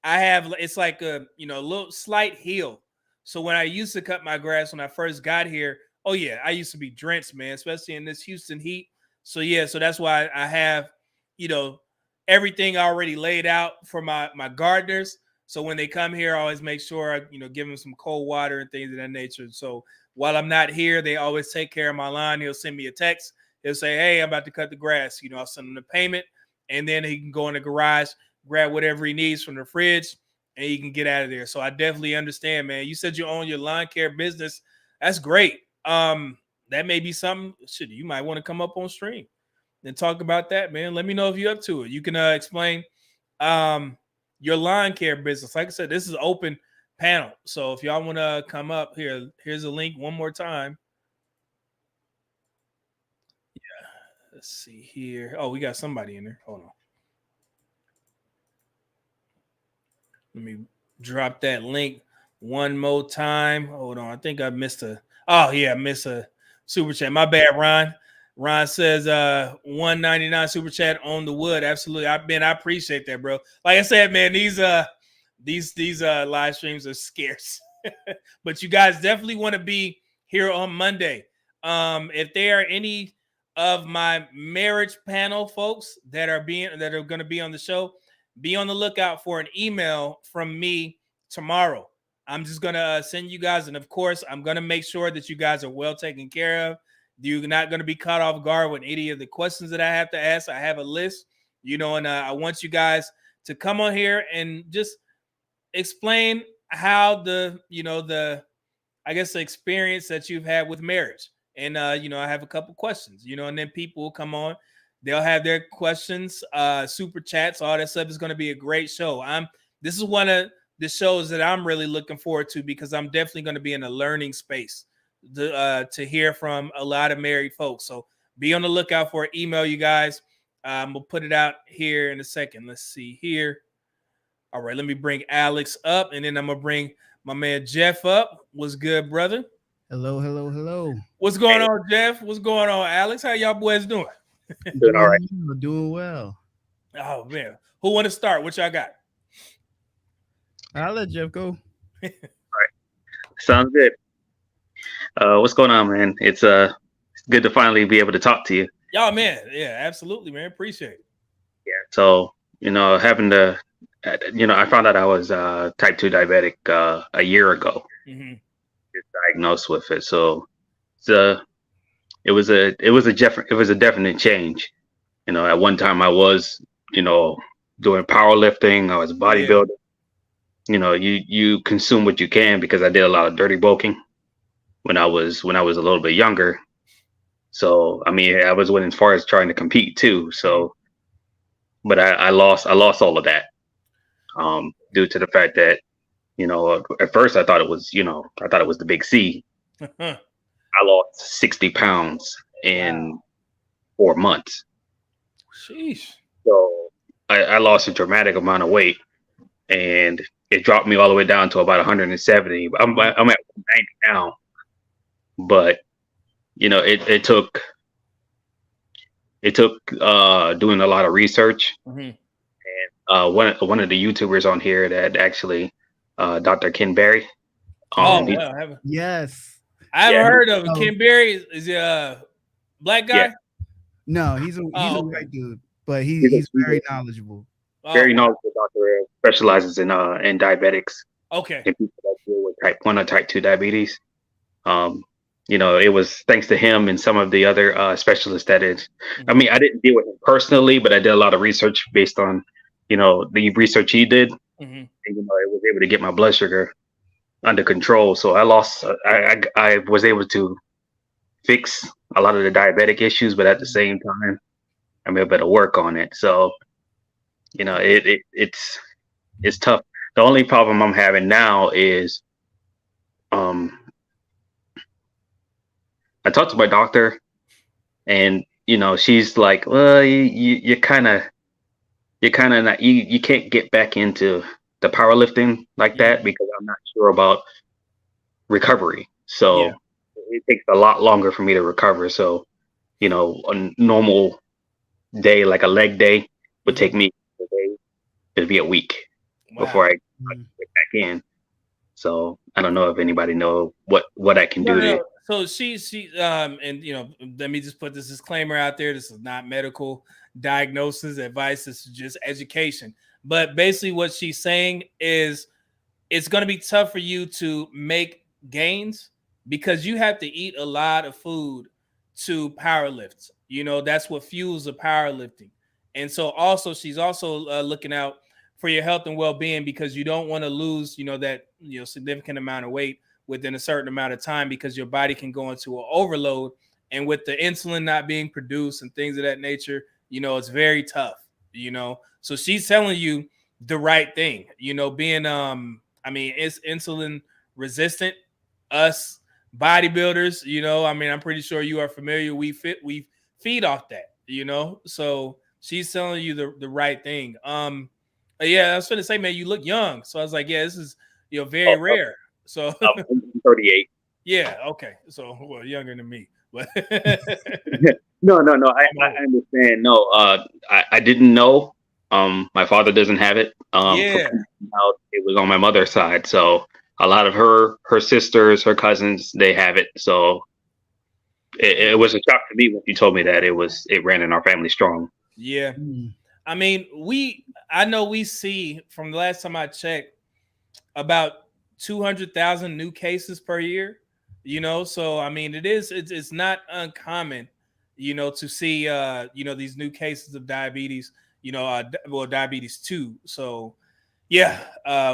It's like a little slight hill. So when I used to cut my grass when I first got here, oh yeah, I used to be drenched, man, especially in this Houston heat. So yeah, so that's why I have, you know, everything already laid out for my gardeners. So when they come here, I always make sure I, give them some cold water and things of that nature. So while I'm not here, they always take care of my lawn. He'll send me a text. He'll say, "Hey, I'm about to cut the grass." I'll send him the payment, and then he can go in the garage, grab whatever he needs from the fridge, and he can get out of there. So I definitely understand, man. You said you own your lawn care business. That's great. That may be something. Shit, you might want to come up on stream and talk about that, man. Let me know if you're up to it. You can explain your lawn care business. Like I said, this is open panel. So if y'all want to come up here, here's a link one more time. Yeah, let's see here. Oh, we got somebody in there. Hold on. Let me drop that link one more time. Hold on. I think I missed a. Oh yeah, I missed a super chat. My bad, Ron. Ron says $1.99 super chat on the wood. Absolutely. I appreciate that, bro. Like I said, man, these live streams are scarce. But you guys definitely want to be here on Monday. If there are any of my marriage panel folks that are going to be on the show, be on the lookout for an email from me tomorrow. I'm just going to send you guys, and of course, I'm going to make sure that you guys are well taken care of. You're not going to be caught off guard with any of the questions that I have to ask. I have a list, and I want you guys to come on here and just explain how the experience that you've had with marriage. And, I have a couple questions, and then people will come on. They'll have their questions, super chats, all that stuff. Is going to be a great show. This is one of the shows that I'm really looking forward to because I'm definitely going to be in a learning space to hear from a lot of married folks. So be on the lookout for an email, you guys. We'll put it out here in a second. Let's see here. All right, let me bring Alex up, and then I'm going to bring my man Jeff up. What's good, brother? Hello, hello, hello. What's going on, Jeff? What's going on, Alex? How y'all boys doing? Doing all right. Doing well. Oh, man. Who want to start? What y'all got? I'll let Jeff go. All right. Sounds good. What's going on, man? It's good to finally be able to talk to you. Y'all, man. Yeah, absolutely, man. Appreciate it. Yeah. So, having to, I found out I was type 2 diabetic a year ago. Mm-hmm. Just diagnosed with it. So it was a definite change. At one time I was, doing powerlifting. I was bodybuilding. Yeah. You consume what you can because I did a lot of dirty bulking when I was a little bit younger. So, I was went as far as trying to compete too. So, but I lost all of that due to the fact that, at first I thought it was the big C. I lost 60 pounds in 4 months. Sheesh. So I lost a dramatic amount of weight, and it dropped me all the way down to about 170. I'm at 90 now, but it took doing a lot of research. Mm-hmm. And one of the YouTubers on here that actually Dr. Ken Berry. Yes. I haven't heard of him. Ken Berry is he a black guy? Yeah. No, he's a white dude, but he's very knowledgeable. Very knowledgeable doctor, specializes in diabetics. Okay. And people that deal with type 1 or type 2 diabetes. It was thanks to him and some of the other specialists that is. I didn't deal with him personally, but I did a lot of research based on, the research he did. Mm-hmm. And, I was able to get my blood sugar under control. So I was able to fix a lot of the diabetic issues, but at the same time, I'm able to work on it. So, it's tough. The only problem I'm having now is, I talked to my doctor, and she's like, well, you can't get back into the powerlifting like that because I'm not sure about recovery. So it takes a lot longer for me to recover. So, a normal day, like a leg day, would take me a day. It'd be a week before I get back in. So I don't know if anybody know what I can do. So she and let me just put this disclaimer out there. This is not medical diagnosis advice. This is just education. But basically, what she's saying is it's going to be tough for you to make gains because you have to eat a lot of food to power lift. That's what fuels the powerlifting. And so also she's also looking out for your health and well-being because you don't want to lose, that significant amount of weight within a certain amount of time because your body can go into an overload. And with the insulin not being produced and things of that nature, it's very tough, So she's telling you the right thing, being it's insulin resistant. Us bodybuilders, I'm pretty sure you are familiar. We feed off that, So she's telling you the right thing. Yeah, I was gonna say, man, you look young. So I was like, yeah, this is very rare. So I'm 38. Yeah, okay. So well, younger than me, but No. I understand. No, I didn't know. My father doesn't have it. Yeah. It was on my mother's side, so a lot of her sisters, her cousins, they have it. So it was a shock to me when you told me that it ran in our family strong. Yeah. I mean, I know we see from the last time I checked about 200,000 new cases per year, so I mean it's not uncommon, to see these new cases of diabetes, diabetes 2. So yeah,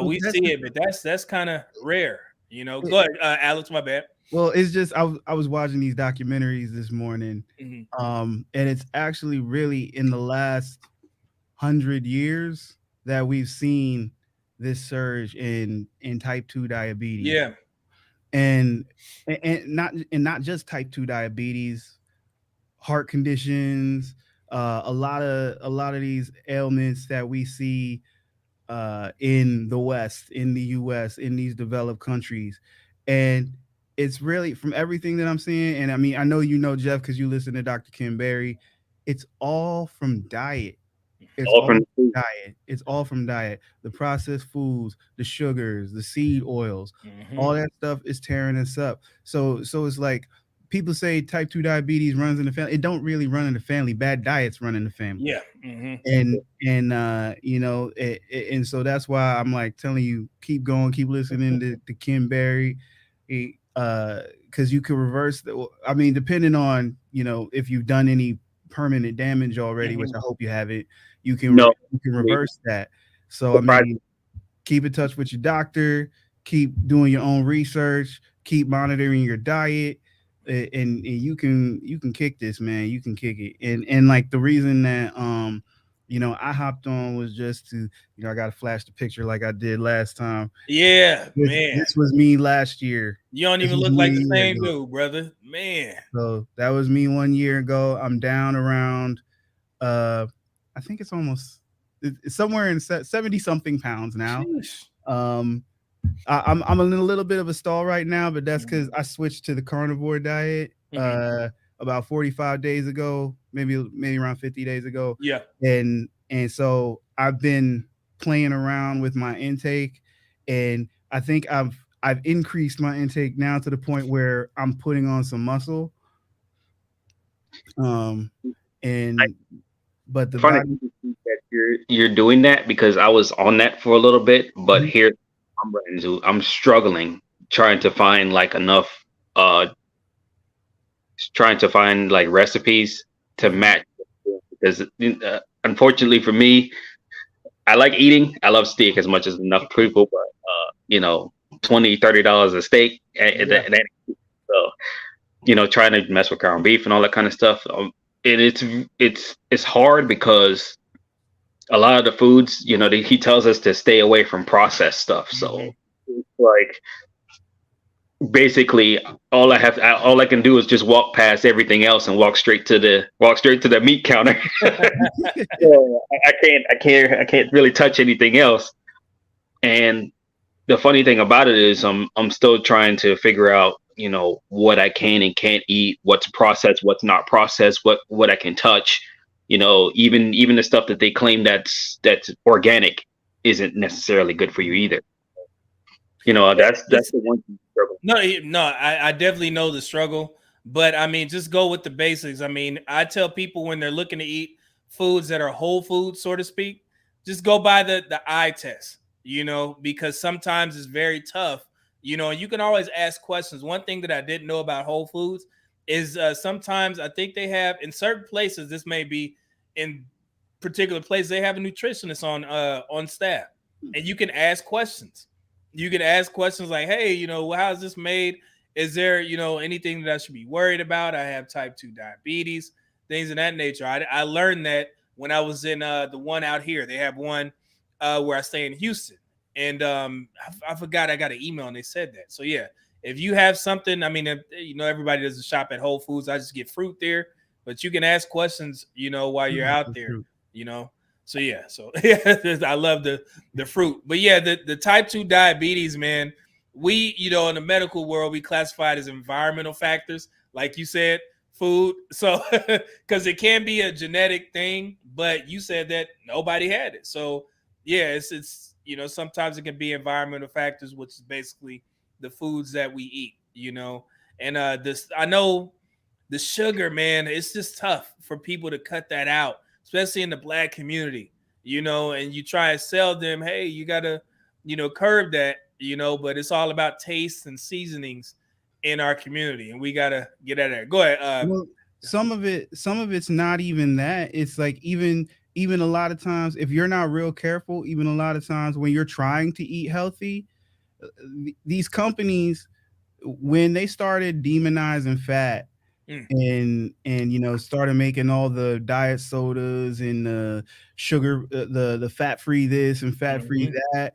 we see it, but that's kind of rare, Go ahead, Alex, my bad. Well, it's just I was watching these documentaries this morning, and it's actually really in the last 100 years that we've seen this surge in type 2 diabetes. Yeah, and not just type 2 diabetes, heart conditions, a lot of these ailments that we see in the West, in the US, in these developed countries. And it's really from everything that I'm seeing, and I mean, I know Jeff, because you listen to Dr. Kim Berry, it's all from diet. It's all from diet. It's all from diet. The processed foods, the sugars, the seed oils, all that stuff is tearing us up. So it's like people say type 2 diabetes runs in the family. It don't really run in the family. Bad diets run in the family. Yeah. And so that's why I'm like telling you, keep going, keep listening to Kim Berry. Because you can reverse depending on if you've done any permanent damage already, which I hope you haven't, you can reverse that. So I mean, keep in touch with your doctor, keep doing your own research, keep monitoring your diet, and you can kick this, man. You can kick it. And like the reason that I hopped on was just to, I got to flash the picture like I did last time. Yeah, man. This was me last year. You don't even look like the same dude, brother. Man. So that was me 1 year ago. I'm down around, I think it's somewhere in 70 something pounds now. I'm in a little bit of a stall right now, but that's because I switched to the carnivore diet about 45 days ago, maybe around 50 days ago. Yeah. And so I've been playing around with my intake, and I think I've increased my intake now to the point where I'm putting on some muscle. But the funny that you're doing that, because I was on that for a little bit, but here I'm struggling trying to find like enough recipes to match, because unfortunately for me, I like eating. I love steak as much as enough people, but $20-$30 a steak, so trying to mess with ground beef and all that kind of stuff. It's hard because a lot of the foods, he tells us to stay away from processed stuff. So it's like basically all I can do is just walk past everything else and walk straight to the meat counter. So I can't really touch anything else. And the funny thing about it is I'm still trying to figure out, what I can and can't eat, what's processed, what's not processed, what I can touch. Even the stuff that they claim that's organic isn't necessarily good for you either. You know, that's the one struggle. No, I definitely know the struggle, but I mean, just go with the basics. I mean, I tell people when they're looking to eat foods that are whole foods, so to speak, just go by the eye test, you know, because sometimes it's very tough, you know, and you can always ask questions. One thing that I didn't know about Whole Foods is sometimes I think they have in certain places, this may be in particular places, they have a nutritionist on staff, and you can ask questions. You can ask questions like, hey, you know, well, how's this made? Is there, you know, anything that I should be worried about? I have type 2 diabetes, things of that nature. I learned that when I was in the one out here. They have one where I stay in Houston. And I forgot I got an email and they said that. So, yeah, if you have something, I mean, if, you know, everybody doesn't shop at Whole Foods. I just get fruit there. But you can ask questions, you know, while you're out there, you know. So yeah, I love the fruit, but yeah, the type 2 diabetes, man. We, you know, in the medical world, we classify it as environmental factors, like you said, food. So because it can be a genetic thing, but you said that nobody had it. So yeah, it's you know, sometimes it can be environmental factors, which is basically the foods that we eat, you know. And this, I know the sugar, man, it's just tough for people to cut that out, especially in the Black community, you know, and you try and sell them, hey, you got to, you know, curb that, you know, but it's all about taste and seasonings in our community, and we got to get at it. Go ahead. Well, some of it's not even that. It's like even a lot of times, if you're not real careful, even a lot of times when you're trying to eat healthy, these companies, when they started demonizing fat, and you know, started making all the diet sodas and the sugar, the fat free this and fat free that,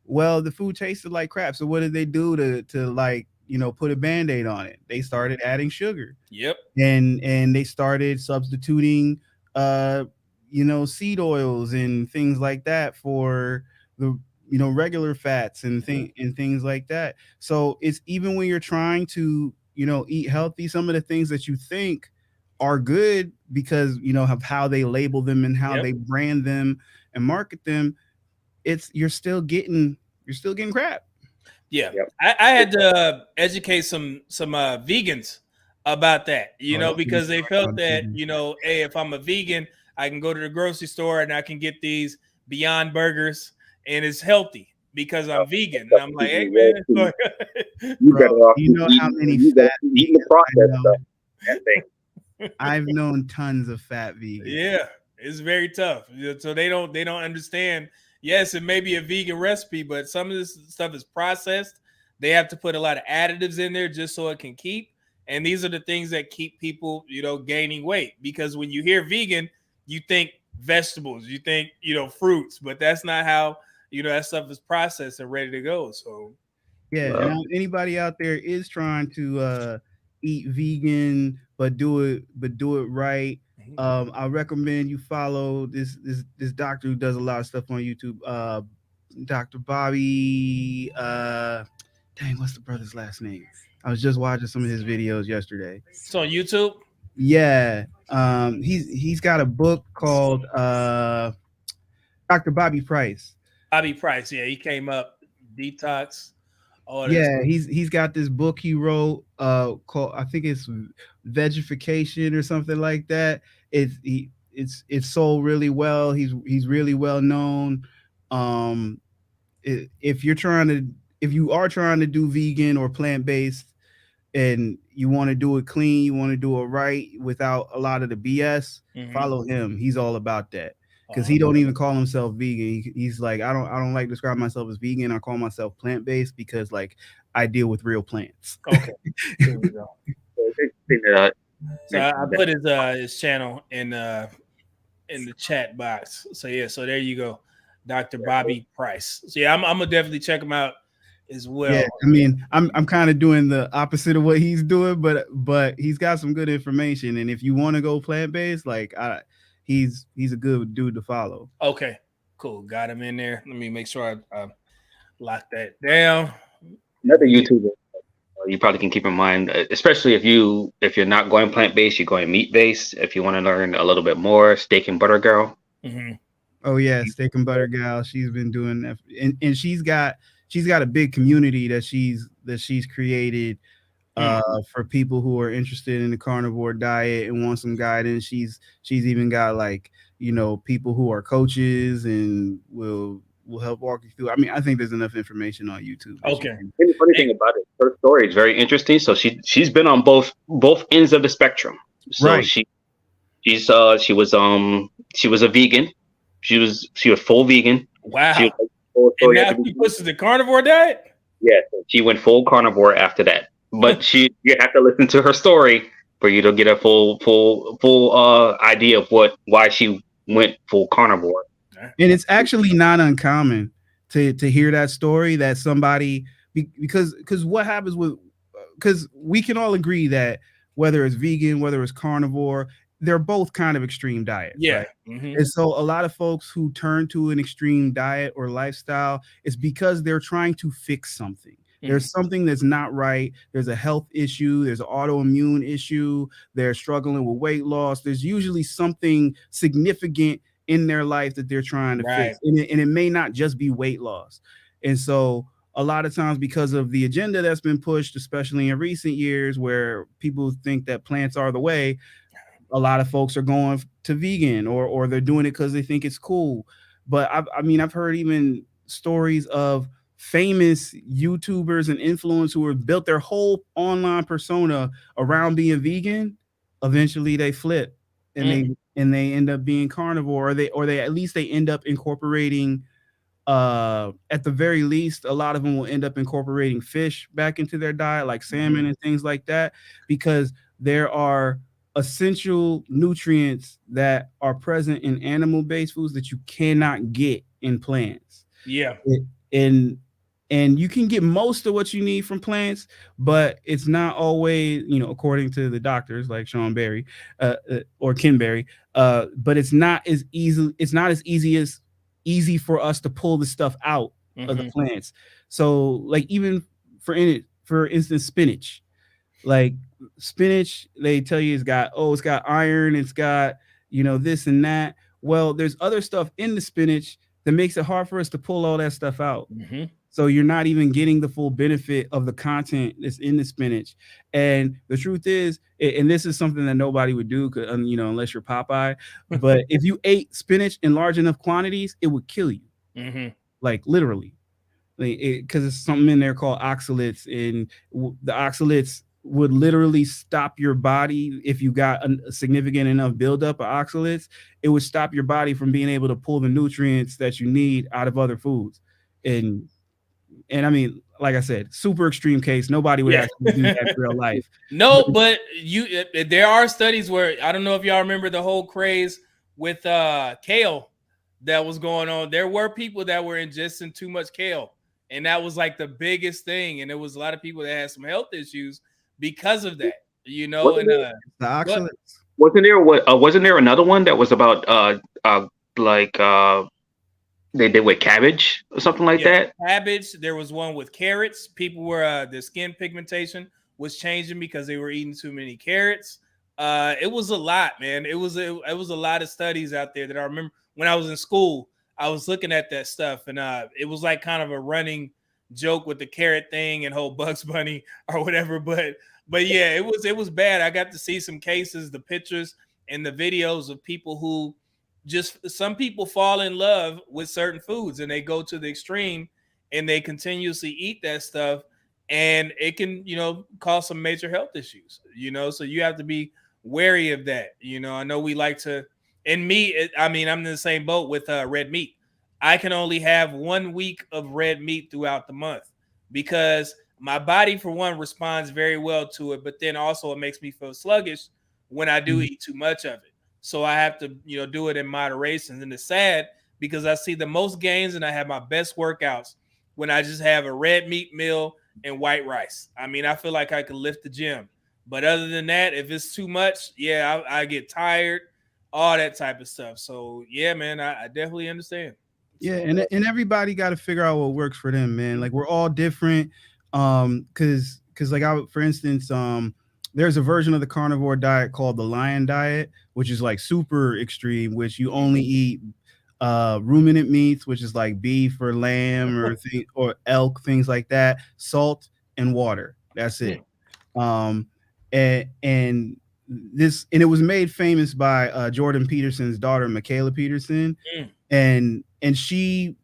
well, the food tasted like crap. So what did they do to like, you know, put a band-aid on it? They started adding sugar. Yep. And they started substituting you know, seed oils and things like that for the, you know, regular fats and things like that. So it's, even when you're trying to, you know, eat healthy, some of the things that you think are good because, you know, of how they label them and how they brand them and market them, it's, you're still getting crap. Yeah. I had to educate some vegans about that, you know, because they felt that, you know, hey, if I'm a vegan, I can go to the grocery store and I can get these Beyond Burgers and it's healthy because I'm vegan. And I'm like, hey, man, bro, you know how many fat vegans I've known tons of fat vegans. Yeah, it's very tough. So they don't understand. Yes, it may be a vegan recipe, but some of this stuff is processed. They have to put a lot of additives in there just so it can keep. And these are the things that keep people, you know, gaining weight. Because when you hear vegan, you think vegetables, you think, you know, fruits, but that's not how, you know, that stuff is processed and ready to go. So yeah, now anybody out there is trying to eat vegan but do it right, I recommend you follow this doctor who does a lot of stuff on YouTube, Dr. Bobby, dang, what's the brother's last name? I was just watching some of his videos yesterday. It's on YouTube. Yeah, he's got a book called Dr. Bobby Price. Bobby Price, yeah, he came up detox. Yeah, he's got this book he wrote called, I think it's Vegification or something like that. It's sold really well. He's really well known. If you are trying to do vegan or plant-based and you want to do it clean, you want to do it right without a lot of the BS, follow him. He's all about that. Because he don't even call himself vegan. He's like, I don't like describe myself as vegan. I call myself plant-based because like I deal with real plants. Okay. There we go. So I put his channel in the chat box. So yeah, so there you go. Dr. Bobby Price. So yeah, I'm gonna definitely check him out as well. Yeah, I mean, I'm kind of doing the opposite of what he's doing, but he's got some good information. And if you want to go plant-based, like he's a good dude to follow. Okay, cool. Got him in there. Let me make sure I lock that down. Another YouTuber you probably can keep in mind, especially if you're not going plant-based, you're going meat-based. If you want to learn a little bit more, Steak and Butter Girl. Oh yeah, Steak and Butter Gal. She's been doing that, and she's got she's got a big community that she's created for people who are interested in the carnivore diet and want some guidance. She's even got like, you know, people who are coaches and will help walk you through. I mean, I think there's enough information on YouTube. Okay. And the funny thing about it, her story is very interesting. So she's been on both ends of the spectrum. So Right. she was a vegan. She was full vegan. Wow. She was full And now she pushes the carnivore diet? Yeah, she went full carnivore after that. But you have to listen to her story for you to get a full idea of why she went full carnivore. And it's actually not uncommon to hear that story, that somebody, because what happens with, because we can all agree that whether it's vegan, whether it's carnivore, they're both kind of extreme diets. Yeah. Right? Mm-hmm. And so a lot of folks who turn to an extreme diet or lifestyle is because they're trying to fix something. There's something that's not right. There's a health issue. There's an autoimmune issue. They're struggling with weight loss. There's usually something significant in their life that they're trying to fix. And it may not just be weight loss. And so a lot of times, because of the agenda that's been pushed, especially in recent years, where people think that plants are the way, a lot of folks are going to vegan or they're doing it because they think it's cool. But I've heard even stories of famous YouTubers and influencers who have built their whole online persona around being vegan. Eventually they flip and they end up being carnivore, or they at least they end up incorporating, at the very least, a lot of them will end up incorporating fish back into their diet, like salmon and things like that, because there are essential nutrients that are present in animal-based foods that you cannot get in plants. Yeah. And you can get most of what you need from plants, but it's not always, you know, according to the doctors like Sean Berry or Ken Berry, but it's not as easy for us to pull the stuff out of the plants. So like, even for instance, spinach, like spinach, they tell you it's got iron, it's got, you know, this and that. Well, there's other stuff in the spinach that makes it hard for us to pull all that stuff out. So you're not even getting the full benefit of the content that's in the spinach. And the truth is, and this is something that nobody would do, you know, unless you're Popeye, but if you ate spinach in large enough quantities, it would kill you. Like literally, because it's something in there called oxalates, and the oxalates would literally stop your body. If you got a significant enough buildup of oxalates, it would stop your body from being able to pull the nutrients that you need out of other foods. And I mean, like I said, super extreme case. Nobody would actually do that in real life. No, but there are studies where, I don't know if y'all remember the whole craze with kale that was going on. There were people that were ingesting too much kale, and that was like the biggest thing. And there was a lot of people that had some health issues because of that, you know. Wasn't and the oxalates. Wasn't there another one that was about they did with cabbage or something like that? Cabbage. There was one with carrots. People were their skin pigmentation was changing because they were eating too many carrots. It was a lot, man. It was a lot of studies out there that I remember when I was in school. I was looking at that stuff, and it was like kind of a running joke with the carrot thing and whole Bugs Bunny or whatever. But yeah, it was bad. I got to see some cases, the pictures and the videos of people who some people fall in love with certain foods and they go to the extreme and they continuously eat that stuff, and it can, you know, cause some major health issues, you know. So you have to be wary of that. You know, I know we like to, and me, I mean, I'm in the same boat with red meat. I can only have 1 week of red meat throughout the month because my body, for one, responds very well to it, but then also it makes me feel sluggish when I do eat too much of it. So I have to, you know, do it in moderation. And it's sad because I see the most gains and I have my best workouts when I just have a red meat meal and white rice. I mean, I feel like I can lift the gym. But other than that, if it's too much, yeah, I get tired, all that type of stuff. So, yeah, man, I definitely understand. Yeah, and everybody got to figure out what works for them, man. Like, we're all different. Because like, for instance, there's a version of the carnivore diet called the lion diet, which is like super extreme, which you only eat ruminant meats, which is like beef or lamb or elk, things like that, salt and water. That's it. And it was made famous by Jordan Peterson's daughter, Michaela Peterson, and she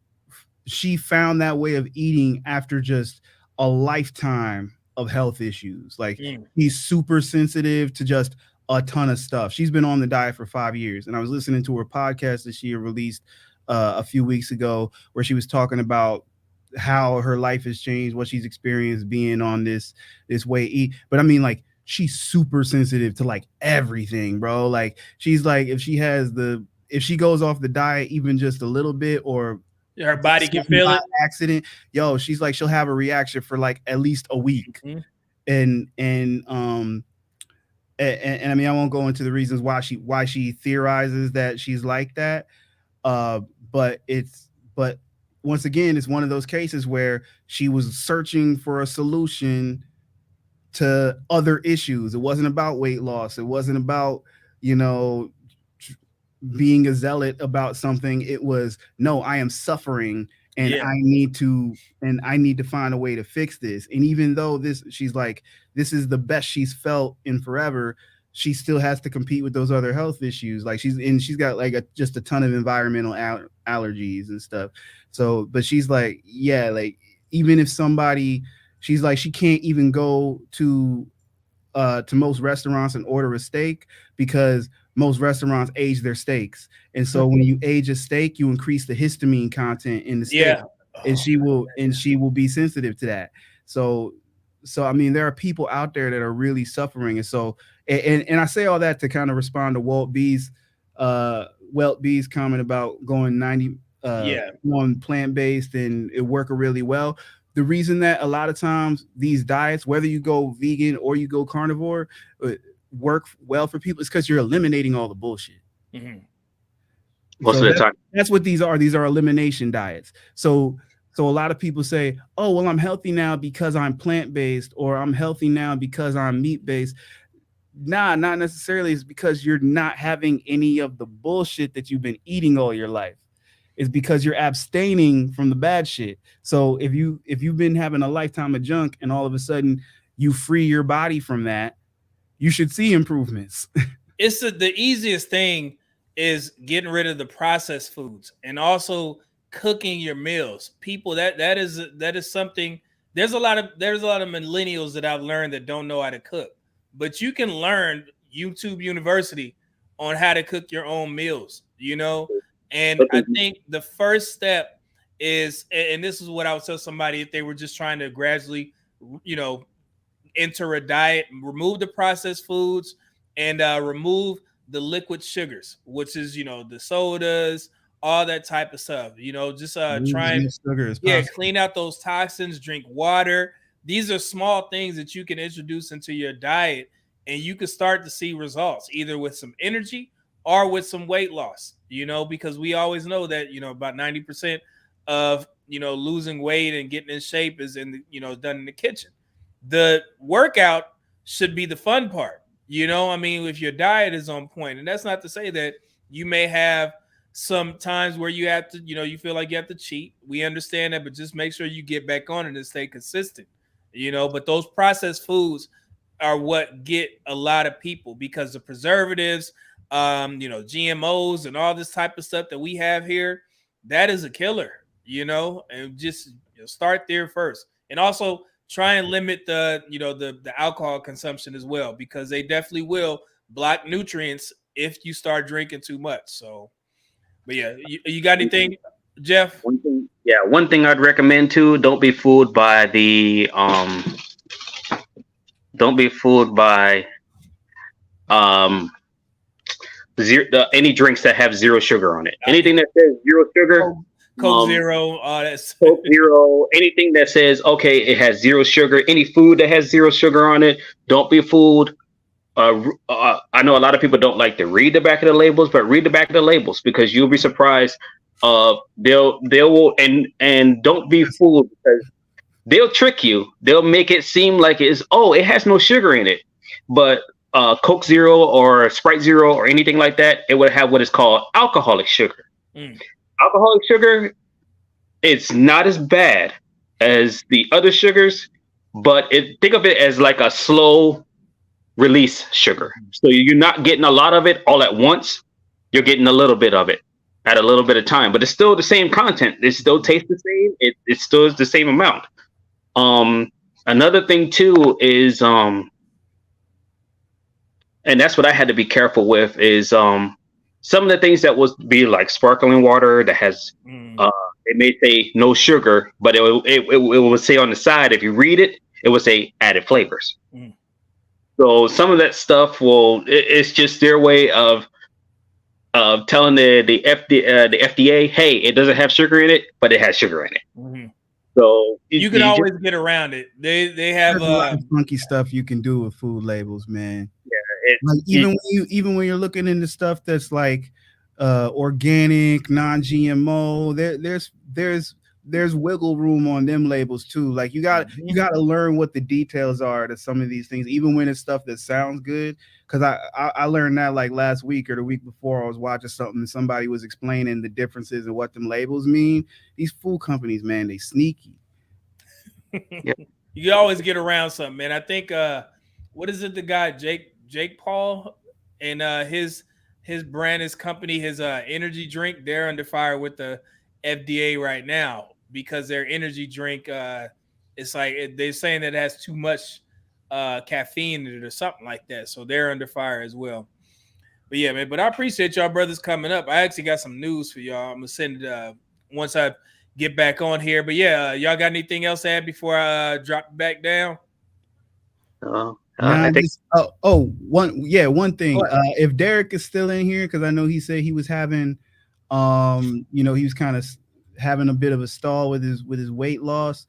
found that way of eating after just a lifetime of health issues. Like he's super sensitive to just a ton of stuff. She's been on the diet for 5 years, and I was listening to her podcast that she released a few weeks ago, where she was talking about how her life has changed, what she's experienced being on this way to eat. But I mean, like, she's super sensitive to like everything, bro. Like, she's like, if she goes off the diet even just a little bit, or her body can feel it, accident, she's like, she'll have a reaction for like at least a week. And I mean, I won't go into the reasons why she theorizes that she's like that. But once again, it's one of those cases where she was searching for a solution to other issues. It wasn't about weight loss. It wasn't about, being a zealot about something. It was, no, I am suffering, and I need to find a way to fix this. And even though she's like, this is the best she's felt in forever, she still has to compete with those other health issues. Like she's got like just a ton of environmental allergies and stuff. So, but she's like, like, even if she's like, she can't even go to most restaurants and order a steak, because most restaurants age their steaks. And so when you age a steak, you increase the histamine content in the steak, and she will be sensitive to that. So I mean, there are people out there that are really suffering. And so, and I say all that to kind of respond to Walt B's comment about going 90 on plant-based, and it worked really well. The reason that a lot of times these diets, whether you go vegan or you go carnivore, work well for people is because you're eliminating all the bullshit. Most of the time. That's what these are. These are elimination diets. So a lot of people say, oh, well, I'm healthy now because I'm plant-based, or I'm healthy now because I'm meat-based. Nah, not necessarily. It's because you're not having any of the bullshit that you've been eating all your life. It's because you're abstaining from the bad shit. So if you've been having a lifetime of junk, and all of a sudden you free your body from that, you should see improvements. It's the easiest thing is getting rid of the processed foods, and also cooking your meals. People, that is something. There's a lot of millennials that I've learned that don't know how to cook, but you can learn YouTube University on how to cook your own meals, And I think the first step is, and this is what I would tell somebody if they were just trying to gradually, enter a diet, remove the processed foods, and remove the liquid sugars, which is, the sodas, all that type of stuff. Just try and clean out those toxins, drink water. These are small things that you can introduce into your diet, and you can start to see results either with some energy or with some weight loss, because we always know that, about 90% of, losing weight and getting in shape is done in the kitchen. The workout should be the fun part, I mean, if your diet is on point. And that's not to say that you may have some times where you have to, you feel like you have to cheat. We understand that, but just make sure you get back on it and stay consistent, but those processed foods are what get a lot of people, because the preservatives, GMOs and all this type of stuff that we have here, that is a killer, and just start there first. And also try and limit the alcohol consumption as well, because they definitely will block nutrients if you start drinking too much. So, but yeah, you got anything, Jeff? One thing I'd recommend too, don't be fooled by any drinks that have zero sugar on it. Anything that says zero sugar, Coke Zero, that's Coke Zero, anything that says, okay, it has zero sugar, any food that has zero sugar on it, don't be fooled. I know a lot of people don't like to read the back of the labels, but read the back of the labels, because you'll be surprised. They will, and don't be fooled, because they'll trick you. They'll make it seem like it has no sugar in it, but Coke Zero or Sprite Zero or anything like that, it would have what is called alcoholic sugar. alcoholic sugar, it's not as bad as the other sugars, but think of it as like a slow release sugar. So you're not getting a lot of it all at once. You're getting a little bit of it at a little bit of time, but it's still the same content. It still tastes the same. It still is the same amount. Another thing too is, and that's what I had to be careful with is, some of the things that was be like sparkling water that has, it may say no sugar, but it would say on the side, if you read it, it would say added flavors. So some of that stuff it's just their way of telling the FDA, hey, it doesn't have sugar in it, but it has sugar in it. So you can always get around it. They have a lot of funky stuff you can do with food labels, man. Yeah, like even when you're looking into stuff that's like organic, non-GMO, there's wiggle room on them labels too. Like you got to learn what the details are to some of these things, even when it's stuff that sounds good. Because I learned that like last week or the week before, I was watching something and somebody was explaining the differences and what them labels mean. These food companies, man, they sneaky. Yep. You always get around something, man. I think what is it? The guy Jake Paul and his brand, his company, his energy drink, they're under fire with the FDA right now because their energy drink, it's like they're saying that it has too much caffeine in it or something like that. So they're under fire as well. But yeah, man. But I appreciate y'all brothers coming up. I actually got some news for y'all. I'm gonna send it once I get back on here. But yeah, y'all got anything else to add before I drop it back down? I think one thing. If Derek is still in here, because I know he said he was having he was kind of having a bit of a stall with his weight loss.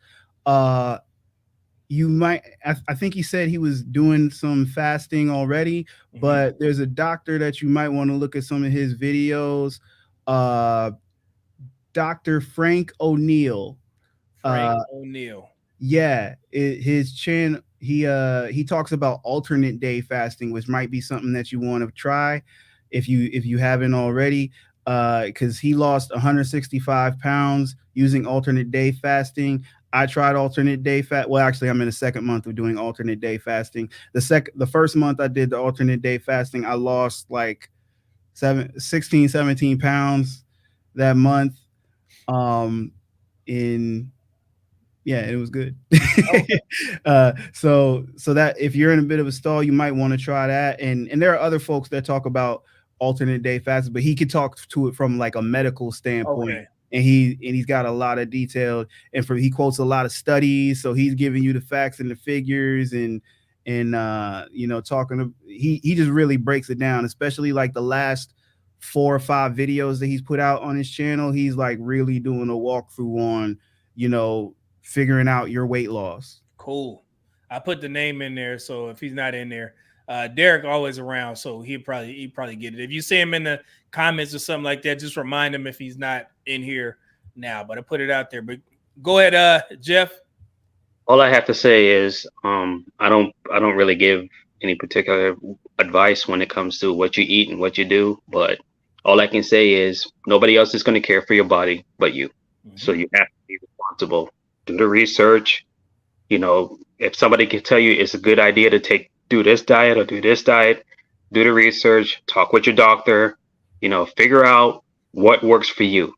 You might, I think he said he was doing some fasting already, but there's a doctor that you might want to look at some of his videos. Dr. Frank O'Neill. Yeah, his channel. He talks about alternate day fasting, which might be something that you want to try if you haven't already. Because he lost 165 pounds using alternate day fasting. I tried alternate day fast. Well, actually, I'm in the second month of doing alternate day fasting. The first month I did the alternate day fasting, I lost like 17 pounds that month. It was good. So that if you're in a bit of a stall, you might want to try that. And there are other folks that talk about alternate day fasting, but he could talk to it from like a medical standpoint. Okay. And he's got a lot of detailed, and he quotes a lot of studies, so he's giving you the facts and the figures, and talking. He just really breaks it down, especially like the last 4 or 5 videos that he's put out on his channel. He's like really doing a walkthrough on figuring out your weight loss. Cool. I put the name in there, so if he's not in there, Derek always around, so he'd probably get it. If you see him in the comments or something like that, just remind him if he's not in here now. But I put it out there. But go ahead, Jeff. All I have to say is I don't really give any particular advice when it comes to what you eat and what you do. But all I can say is nobody else is going to care for your body but you. So you have to be responsible. Do the research. If somebody can tell you it's a good idea to do this diet or do this diet, do the research, talk with your doctor, figure out what works for you.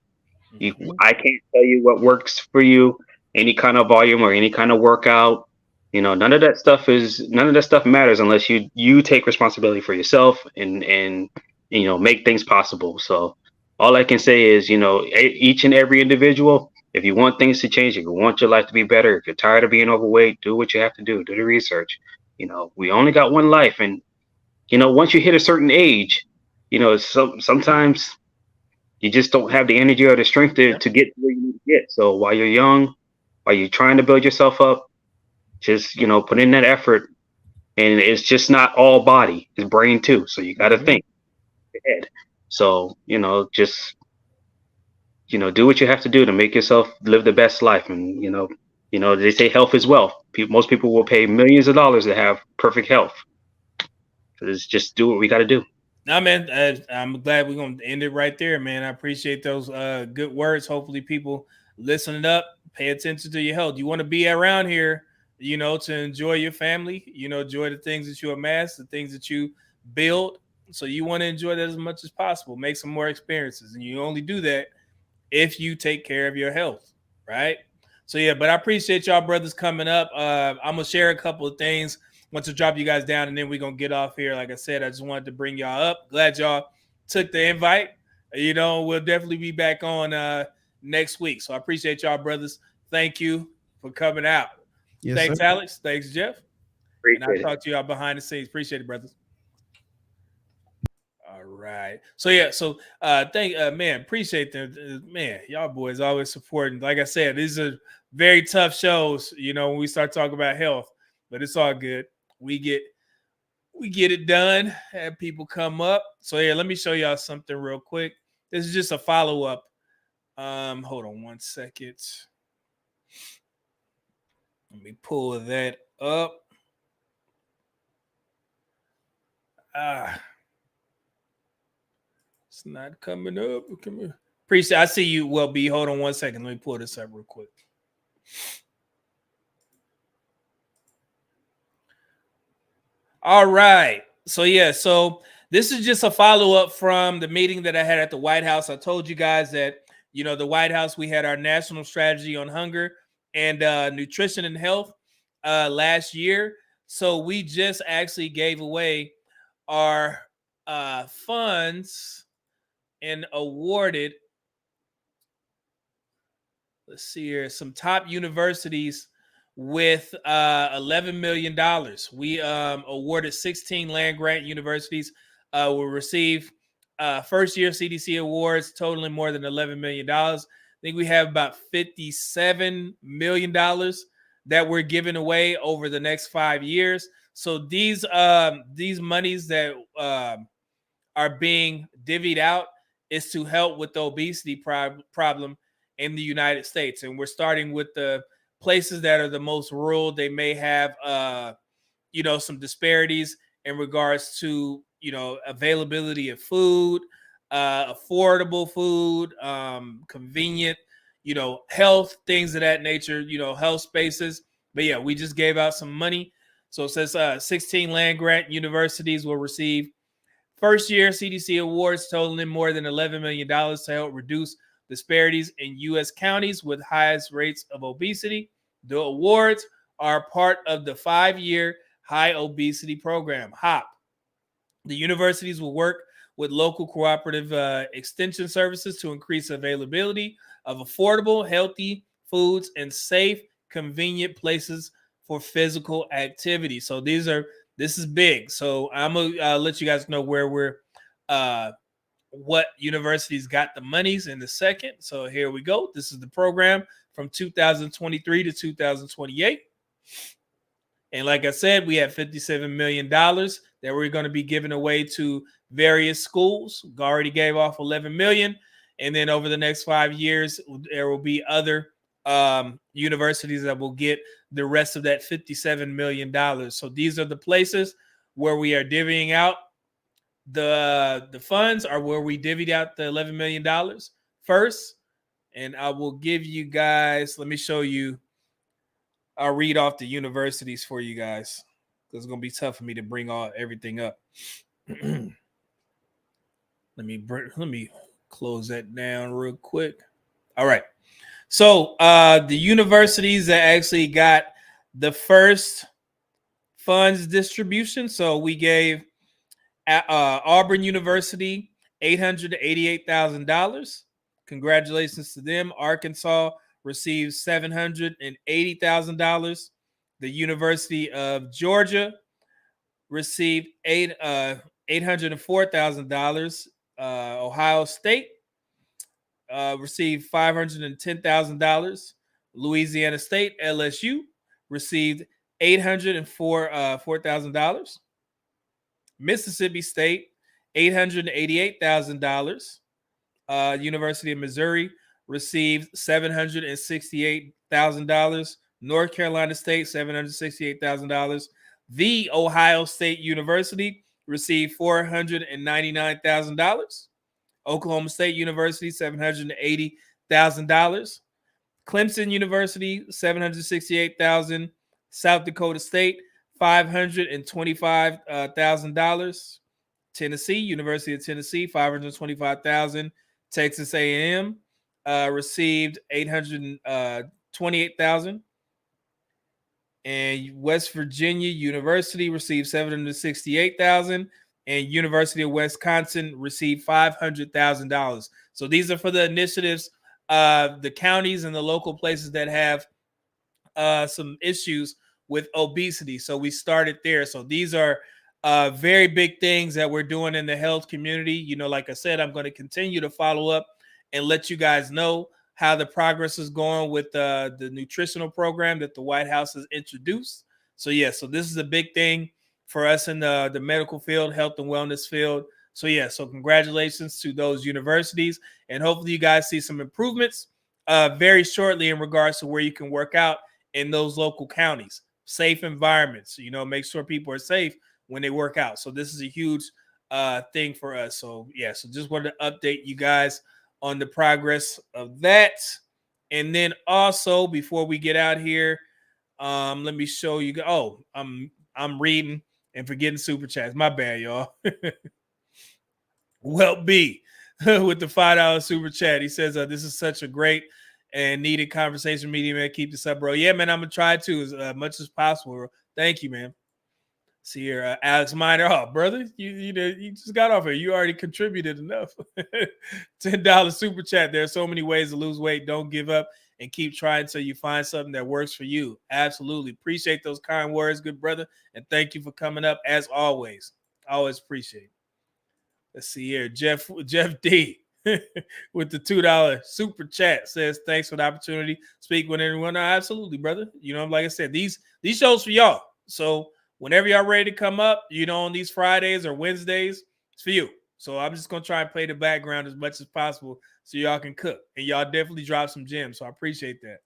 I can't tell you what works for you, any kind of volume or any kind of workout. None of that stuff matters unless you take responsibility for yourself and make things possible. So all I can say is, each and every individual, if you want things to change, if you want your life to be better, if you're tired of being overweight, do what you have to do the research. We only got one life, and once you hit a certain age, sometimes you just don't have the energy or the strength to get where you need to get. So while you're young, while you're trying to build yourself up, just put in that effort. And it's just not all body, it's brain too. So you got to think ahead. So just do what you have to do to make yourself live the best life. And they say health is wealth. Most people will pay millions of dollars to have perfect health. So just do what we got to do. Nah, man, I'm glad we're gonna end it right there, man. I appreciate those good words. Hopefully, people listening up, pay attention to your health. You want to be around here, to enjoy your family, enjoy the things that you amass, the things that you build. So you want to enjoy that as much as possible. Make some more experiences, and you only do that if you take care of your health, right? So yeah, but I appreciate y'all brothers coming up. I'm gonna share a couple of things once I drop you guys down, and then we're gonna get off here. Like I said, I just wanted to bring y'all up. Glad y'all took the invite. We'll definitely be back on next week. So I appreciate y'all brothers. Thank you for coming out. Yes, Thanks, sir. Alex. Thanks, Jeff. And I'll Appreciate it. talk to y'all behind the scenes. Appreciate it, brothers. All right. So yeah, thank man, appreciate them. Man, y'all boys always supporting. Like I said, these are very tough shows, when we start talking about health, but it's all good. We get it done, have people come up. So yeah, let me show y'all something real quick. This is just a follow-up. Hold on one second. Let me pull that up. It's not coming up. Come here. Appreciate. I see you. Well, B. Hold on one second. Let me pull this up real quick. All right. So this is just a follow up from the meeting that I had at the White House. I told you guys that the White House, we had our national strategy on hunger and nutrition and health last year. So we just actually gave away our funds and awarded, let's see here, some top universities with $11 million. We awarded 16 land grant universities will receive first year CDC awards totaling more than $11 million. I think we have about $57 million that we're giving away over the next 5 years. So these monies that are being divvied out is to help with the obesity problem in the United States. And we're starting with the places that are the most rural. They may have, some disparities in regards to, availability of food, affordable food, convenient, health, things of that nature, health spaces. But yeah, we just gave out some money. So it says 16 land grant universities will receive first year CDC awards totaling more than $11 million to help reduce disparities in U.S. counties with highest rates of obesity. The awards are part of the 5-year High Obesity Program, HOP. The universities will work with local cooperative extension services to increase availability of affordable, healthy foods and safe, convenient places for physical activity. So this is big. So I'm gonna let you guys know where we're what universities got the monies in a second. So here we go. This is the program from 2023 to 2028. And like I said, we have $57 million that we're going to be giving away to various schools. We already gave off $11 million. And then over the next 5 years, there will be other universities that will get the rest of that $57 million. So these are the places where we are divvying out the funds, are where we divvied out the $11 million first. And I will give you guys, let me show you. I'll read off the universities for you guys. It's going to be tough for me to bring everything up. Let me close that down real quick. All right. So the universities that actually got the first funds distribution. So we gave Auburn University $888,000. Congratulations to them. Arkansas received $780,000. The University of Georgia received $804,000. Ohio State received $510,000. Louisiana State, LSU, received $804,000. Mississippi State, $888,000. University of Missouri received $768,000. North Carolina State, $768,000. The Ohio State University received $499,000. Oklahoma State University, $780,000. Clemson University, $768,000. South Dakota State, $525,000. Tennessee, University of Tennessee, $525,000. Texas A&M received $828,000. And West Virginia University received $768,000. And University of Wisconsin received $500,000. So these are for the initiatives, the counties and the local places that have some issues with obesity. So we started there. So these are very big things that we're doing in the health community. You know, like I said, I'm going to continue to follow up and let you guys know how the progress is going with the nutritional program that the White House has introduced. So yeah, so this is a big thing for us in the medical field, health and wellness field. So yeah, so congratulations to those universities, and hopefully you guys see some improvements very shortly in regards to where you can work out in those local counties. Safe environments, you know, make sure people are safe when they work out. So this is a huge thing for us. So yeah, so just wanted to update you guys on the progress of that. And then also before we get out here, let me show you. Oh, I'm reading and forgetting super chats. My bad, y'all. Well, B with the $5 super chat. He says, this is such a great and needed conversation, media man. Keep this up, bro. Yeah, man, I'm gonna try to as much as possible. Thank you, man. See here, Alex Miner. Oh, brother, you just got off here. You already contributed enough. $10 super chat. There are so many ways to lose weight. Don't give up and keep trying until you find something that works for you. Absolutely. Appreciate those kind words, good brother. And thank you for coming up as always. I always appreciate it. Let's see here. Jeff D with the $2 super chat says, thanks for the opportunity to speak with everyone. No, absolutely, brother. You know, like I said, these shows for y'all. So whenever y'all ready to come up, you know, on these Fridays or Wednesdays, it's for you. So I'm just going to try and play the background as much as possible so y'all can cook. And y'all definitely drop some gems. So I appreciate that.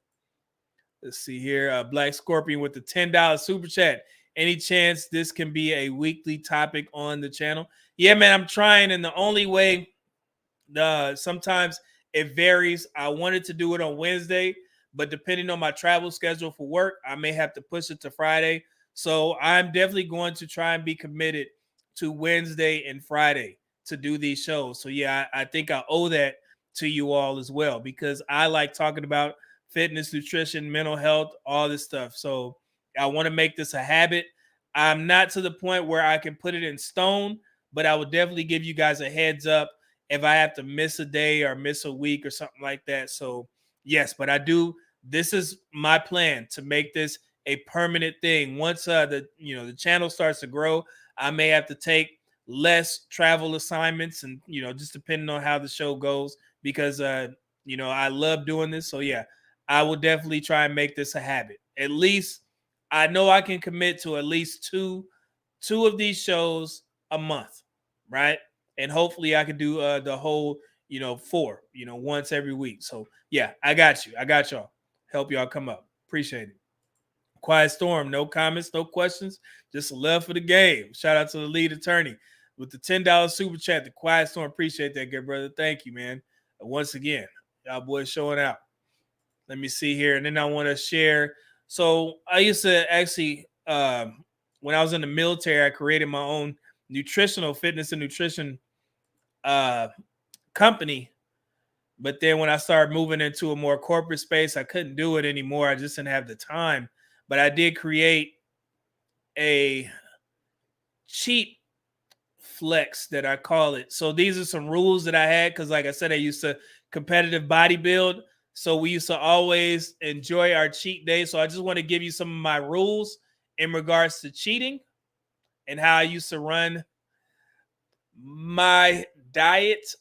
Let's see here. Black Scorpion with the $10 super chat. Any chance this can be a weekly topic on the channel? Yeah, man, I'm trying. And the only way, sometimes it varies. I wanted to do it on Wednesday, but depending on my travel schedule for work, I may have to push it to Friday. So I'm definitely going to try and be committed to Wednesday and Friday to do these shows. So yeah, I think I owe that to you all as well, because I like talking about fitness, nutrition, mental health, all this stuff. So I want to make this a habit. I'm not to the point where I can put it in stone, but I would definitely give you guys a heads up if I have to miss a day or miss a week or something like that. So yes, but I do. This is my plan to make this a permanent thing. Once the channel starts to grow, I may have to take less travel assignments, and just depending on how the show goes, because I love doing this. So yeah, I will definitely try and make this a habit. At least I know I can commit to at least two of these shows a month, right? And hopefully I can do the whole 4 once every week. So yeah, I got you. I got y'all. Help y'all come up. Appreciate it. Quiet Storm, no comments, no questions, just a love for the game. Shout out to the lead attorney with the $10 super chat. The Quiet Storm, appreciate that, good brother. Thank you, man. Once again, y'all boys showing out. Let me see here, and then I want to share. So I used to actually, when I was in the military, I created my own nutritional fitness and nutrition company. But then when I started moving into a more corporate space, I couldn't do it anymore. I just didn't have the time. But I did create a cheat flex that I call it. So these are some rules that I had because, like I said, I used to competitive bodybuild. So we used to always enjoy our cheat days. So I just want to give you some of my rules in regards to cheating and how I used to run my diet.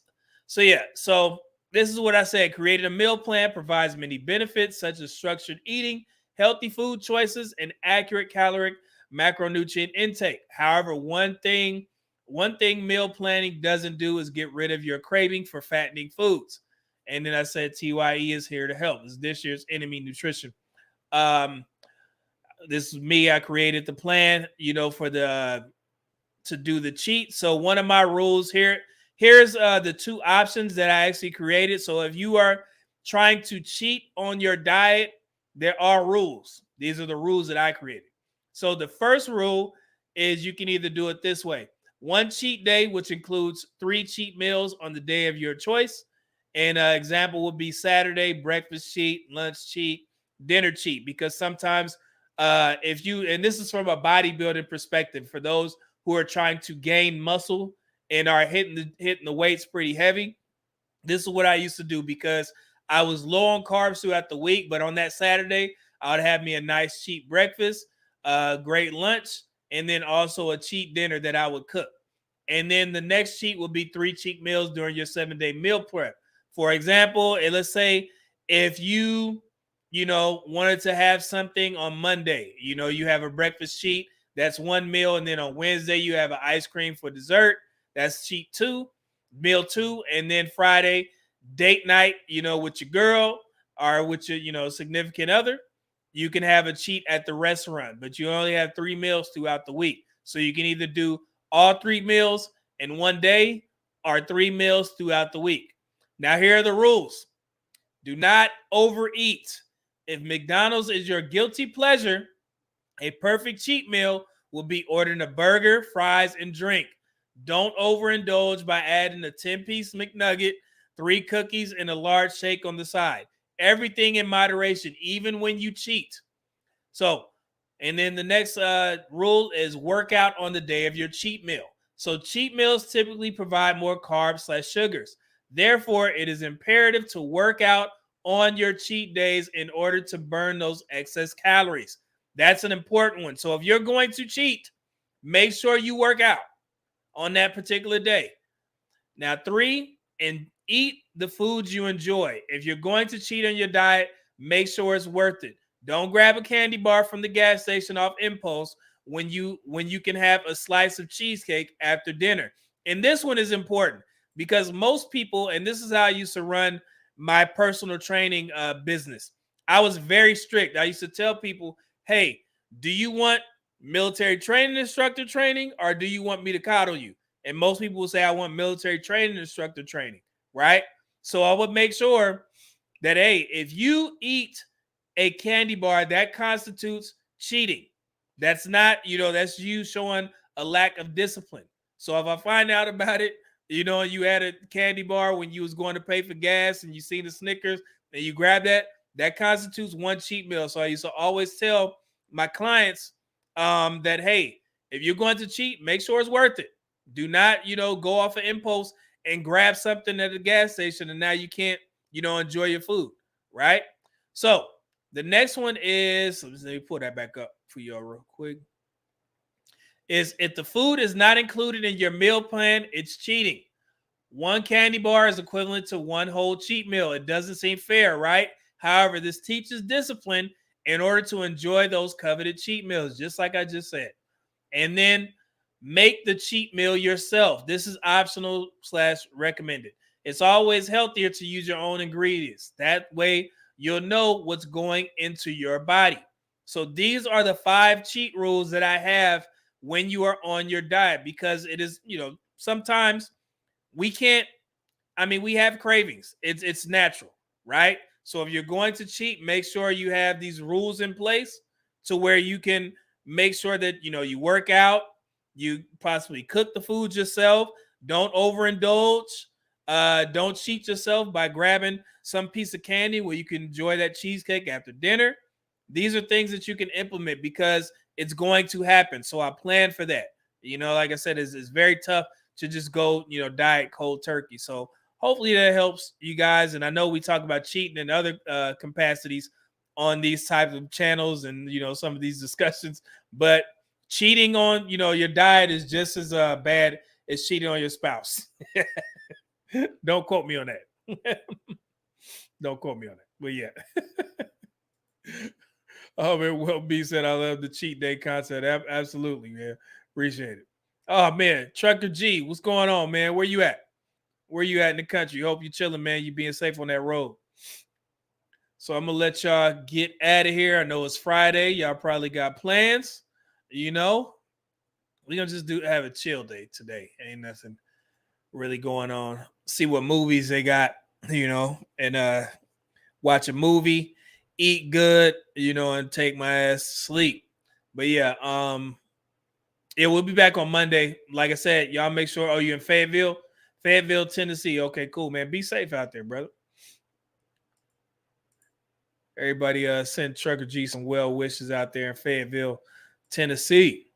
So yeah, so this is what I said. Created a meal plan, provides many benefits such as structured eating, healthy food choices, and accurate caloric macronutrient intake. However, one thing meal planning doesn't do is get rid of your craving for fattening foods. And then I said TYE is here to help. It's this year's Enemy Nutrition. This is me. I created the plan, for the to do the cheat. So one of my rules here's the two options that I actually created. So if you are trying to cheat on your diet, there are rules. These are the rules that I created. So the first rule is you can either do it this way. One cheat day, which includes 3 cheat meals on the day of your choice. And an example would be Saturday, breakfast cheat, lunch cheat, dinner cheat. Because sometimes if you, and this is from a bodybuilding perspective, for those who are trying to gain muscle and are hitting the weights pretty heavy, this is what I used to do because I was low on carbs throughout the week. But on that Saturday, I would have me a nice cheap breakfast, great lunch, and then also a cheat dinner that I would cook. And then the next cheat will be 3 cheat meals during your 7-day meal prep. For example, and let's say if you wanted to have something on Monday, you have a breakfast cheat, that's 1 meal. And then on Wednesday, you have an ice cream for dessert. That's cheat 2, meal 2. And then Friday, date night, with your girl or with your, significant other. You can have a cheat at the restaurant, but you only have 3 meals throughout the week. So you can either do all 3 meals in one day or 3 meals throughout the week. Now, here are the rules. Do not overeat. If McDonald's is your guilty pleasure, a perfect cheat meal will be ordering a burger, fries, and drink. Don't overindulge by adding a 10-piece McNugget, 3 cookies, and a large shake on the side. Everything in moderation, even when you cheat. So, and then the next rule is work out on the day of your cheat meal. So cheat meals typically provide more carbs/sugars. Therefore, it is imperative to work out on your cheat days in order to burn those excess calories. That's an important one. So if you're going to cheat, make sure you work out on that particular day. Now, 3, and eat the foods you enjoy. If you're going to cheat on your diet, make sure it's worth it. Don't grab a candy bar from the gas station off impulse when you can have a slice of cheesecake after dinner. And this one is important because most people, and this is how I used to run my personal training business. I was very strict. I used to tell people, hey, do you want military training instructor training or do you want me to coddle you? And most people will say, I want military training instructor training, right? So I would make sure that, hey, if you eat a candy bar, that constitutes cheating. That's not, that's you showing a lack of discipline. So if I find out about it, you had a candy bar when you was going to pay for gas and you seen the Snickers and you grab that constitutes one cheat meal. So I used to always tell my clients that, hey, if you're going to cheat, make sure it's worth it. Do not, go off an impulse and grab something at the gas station and now you can't, enjoy your food, right? So the next one is, let me pull that back up for y'all real quick. Is if the food is not included in your meal plan, it's cheating. 1 candy bar is equivalent to 1 whole cheat meal. It doesn't seem fair, right? However, this teaches discipline in order to enjoy those coveted cheat meals, just like I just said. And then make the cheat meal yourself. This is optional/recommended. It's always healthier to use your own ingredients. That way, you'll know what's going into your body. So these are the 5 cheat rules that I have when you are on your diet, because it is, sometimes we have cravings. It's natural, right? So if you're going to cheat, make sure you have these rules in place to where you can make sure that, you work out, you possibly cook the food yourself. Don't overindulge. Don't cheat yourself by grabbing some piece of candy where you can enjoy that cheesecake after dinner. These are things that you can implement because it's going to happen. So I plan for that. Like I said, it's very tough to just go, diet cold turkey. So hopefully that helps you guys. And I know we talk about cheating in other capacities on these types of channels and, some of these discussions, but cheating on, your diet is just as bad as cheating on your spouse. Don't quote me on that. Don't quote me on that. But yeah. Oh, man, Will B said, I love the cheat day concept. Absolutely, man. Appreciate it. Oh, man. Trucker G, what's going on, man? Where you at? Where you at in the country? Hope you're chilling, man. You being safe on that road. So I'm going to let y'all get out of here. I know it's Friday. Y'all probably got plans, we're gonna just have a chill day today. Ain't nothing really going on. See what movies they got, and watch a movie, eat good, and take my ass to sleep. But yeah, we'll be back on Monday. Like I said, y'all make sure. Oh, you in Fayetteville, Tennessee? Okay, cool, man. Be safe out there, brother. Everybody, send Trucker G some well wishes out there in Fayetteville, Tennessee.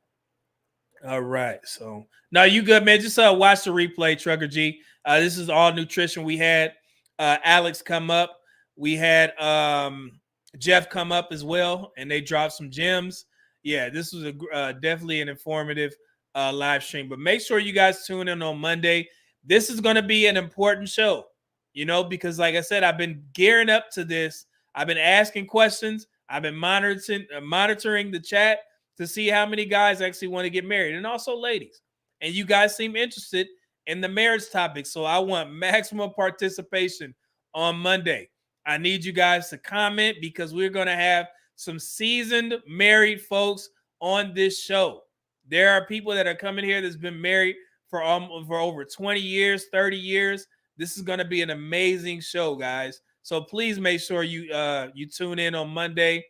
All right, so no, you good, man. Just watch the replay, Trucker G. This is all nutrition. We had Alex come up. We had Jeff come up as well, and they dropped some gems. Yeah, this was definitely an informative live stream. But make sure you guys tune in on Monday. This is going to be an important show, because like I said, I've been gearing up to this. I've been asking questions. I've been monitoring the chat to see how many guys actually want to get married, and also ladies. And you guys seem interested in the marriage topic. So I want maximum participation on Monday. I need you guys to comment because we're going to have some seasoned married folks on this show. There are people that are coming here that's been married for over 20 years, 30 years. This is going to be an amazing show, guys. So please make sure you tune in on Monday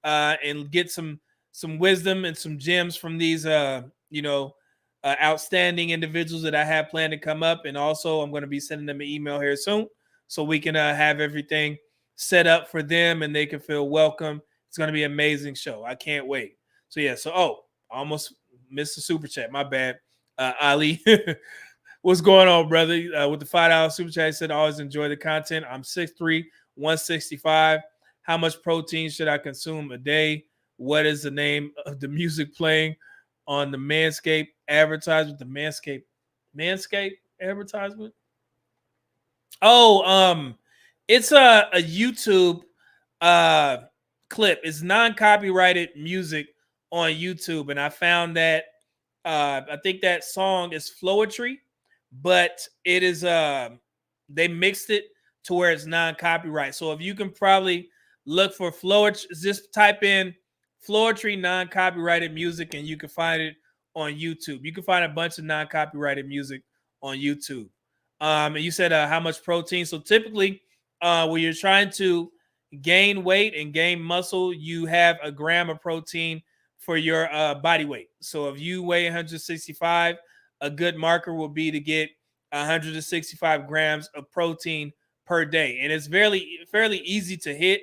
and get some wisdom and some gems from these outstanding individuals that I have planned to come up. And also I'm going to be sending them an email here soon so we can have everything set up for them and they can feel welcome. It's going to be an amazing show. I can't wait. So yeah, I almost missed the super chat. My bad. Ali, what's going on, brother? With the $5 super chat, I said, always enjoy the content. I'm 6'3", 165. How much protein should I consume a day? What is the name of the music playing on the Manscaped advertisement? The Manscaped advertisement? Oh, it's a YouTube clip. It's non-copyrighted music on YouTube, and I found that I think that song is Flowetry, but it is they mixed it to where it's non-copyright. So if you can probably look for Flowetry, just type in Flowetry non-copyrighted music and you can find it on YouTube. You can find a bunch of non-copyrighted music on YouTube. And you said how much protein. So typically when you're trying to gain weight and gain muscle, you have a gram of protein for your body weight. So if you weigh 165, a good marker will be to get 165 grams of protein per day. And it's fairly easy to hit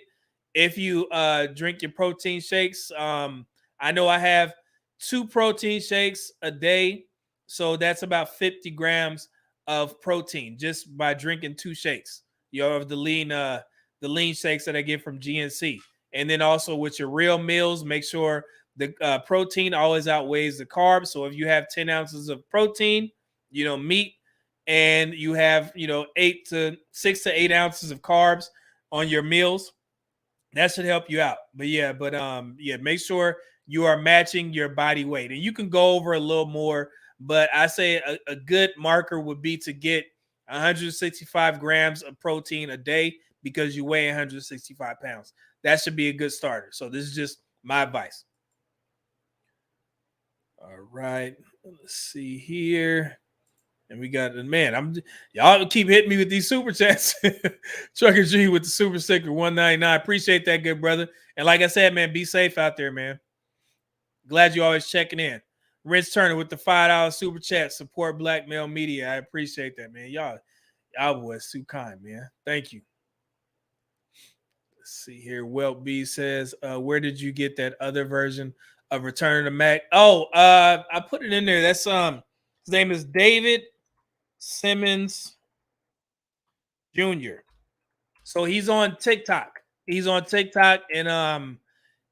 if you drink your protein shakes. I know I have 2 protein shakes a day. So that's about 50 grams of protein just by drinking 2 shakes. You have the lean shakes that I get from GNC. And then also with your real meals, make sure the protein always outweighs the carbs. So if you have 10 ounces of protein, meat, and you have, 6 to 8 ounces of carbs on your meals, that should help you out. But make sure you are matching your body weight. And you can go over a little more, but I say a good marker would be to get 165 grams of protein a day because you weigh 165 pounds. That should be a good starter. So this is just my advice. All right, let's see here. And we got y'all keep hitting me with these super chats. Trucker G with the super sticker 199. Appreciate that, good brother. And like I said, man, be safe out there, man. Glad you always checking in. Rich Turner with the $5 super chat. Support Black Male Media. I appreciate that, man. Y'all boys too kind, man. Thank you. Let's see here. Welt B says, where did you get that other version of Return of the Mac? Oh, I put it in there. That's his name is David Simmons Jr. So he's on TikTok. And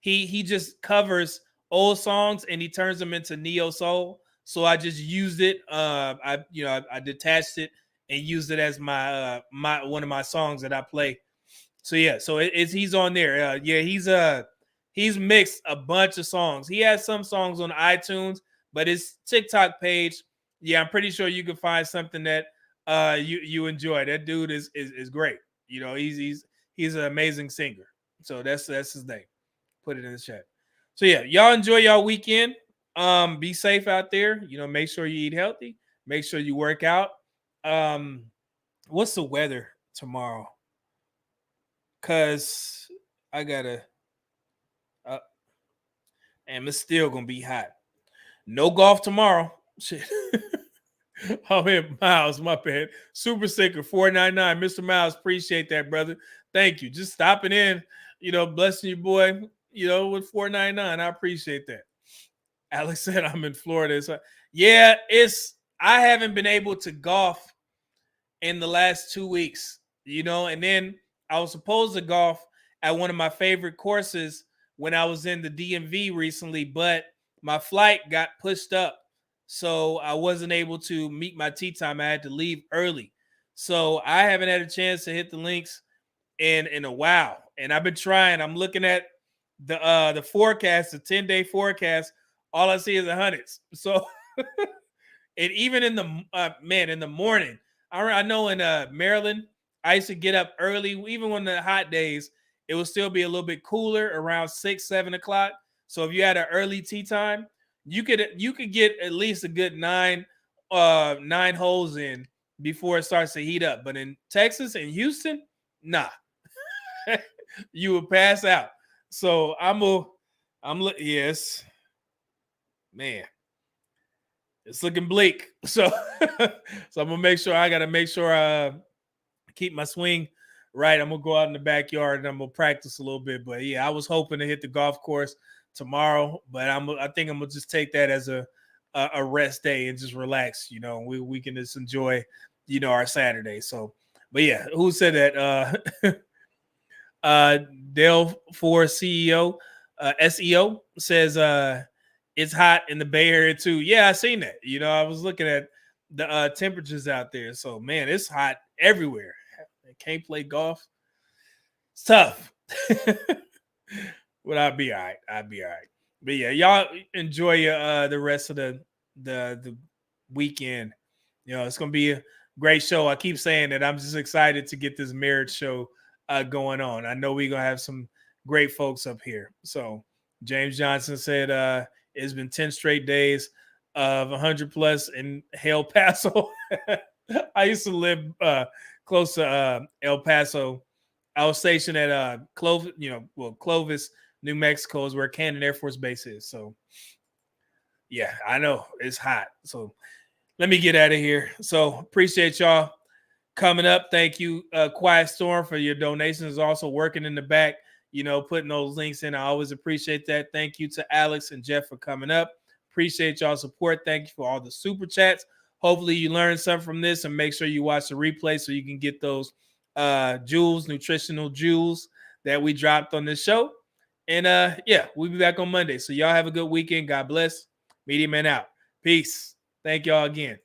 he just covers old songs and he turns them into neo soul. So I just used it. I detached it and used it as my one of my songs that I play. So yeah, so he's on there. He's mixed a bunch of songs. He has some songs on iTunes, but his TikTok page, yeah, I'm pretty sure you can find something that you enjoy. That dude is great. He's an amazing singer. So that's his name. Put it in the chat. So yeah, y'all enjoy y'all weekend. Be safe out there. Make sure you eat healthy. Make sure you work out. What's the weather tomorrow? Cause I gotta, and it's still gonna be hot. No golf tomorrow. Shit. Oh man, Miles, my bad. Super Sicker 499. Mr. Miles, appreciate that, brother. Thank you. Just stopping in, blessing you, boy, with 499. I appreciate that. Alex said I'm in Florida. So, yeah, I haven't been able to golf in the last 2 weeks, and then I was supposed to golf at one of my favorite courses when I was in the DMV recently, but my flight got pushed up. So I wasn't able to meet my tee time. I had to leave early. So I haven't had a chance to hit the links in a while. And I've been trying. I'm looking at the forecast, the 10-day forecast. All I see is the hundreds. So and even in the morning, I know in Maryland, I used to get up early. Even when the hot days, it would still be a little bit cooler around 6, 7 o'clock. So if you had an early tee time, you could get at least a good nine holes in before it starts to heat up. But in Texas and Houston, nah, you would pass out. So yes, man, it's looking bleak. So so I'm gonna make sure I keep my swing right. I'm gonna go out in the backyard and I'm gonna practice a little bit. But yeah, I was hoping to hit the golf course tomorrow, but I think I'm gonna just take that as a rest day and just relax. We can just enjoy our Saturday. So, but yeah, who said that? Dell for CEO SEO says it's hot in the Bay Area too. Yeah, I seen that. I was looking at the temperatures out there. So man, it's hot everywhere. I can't play golf. It's tough. But I'll be all right. But yeah, y'all enjoy the rest of the weekend. It's gonna be a great show. I keep saying that I'm just excited to get this marriage show going on. I know we're gonna have some great folks up here. So James Johnson said it's been 10 straight days of 100 plus in El Paso. I used to live close to El Paso. I was stationed at Clovis, New Mexico is where Cannon Air Force Base is. So yeah, I know it's hot. So let me get out of here. So appreciate y'all coming up. Thank you, Quiet Storm, for your donations. Also working in the back, putting those links in. I always appreciate that. Thank you to Alex and Jeff for coming up. Appreciate y'all support. Thank you for all the super chats. Hopefully you learned something from this, and make sure you watch the replay so you can get those nutritional jewels that we dropped on this show. And yeah, we'll be back on Monday. So y'all have a good weekend. God bless. Media Man out. Peace. Thank y'all again.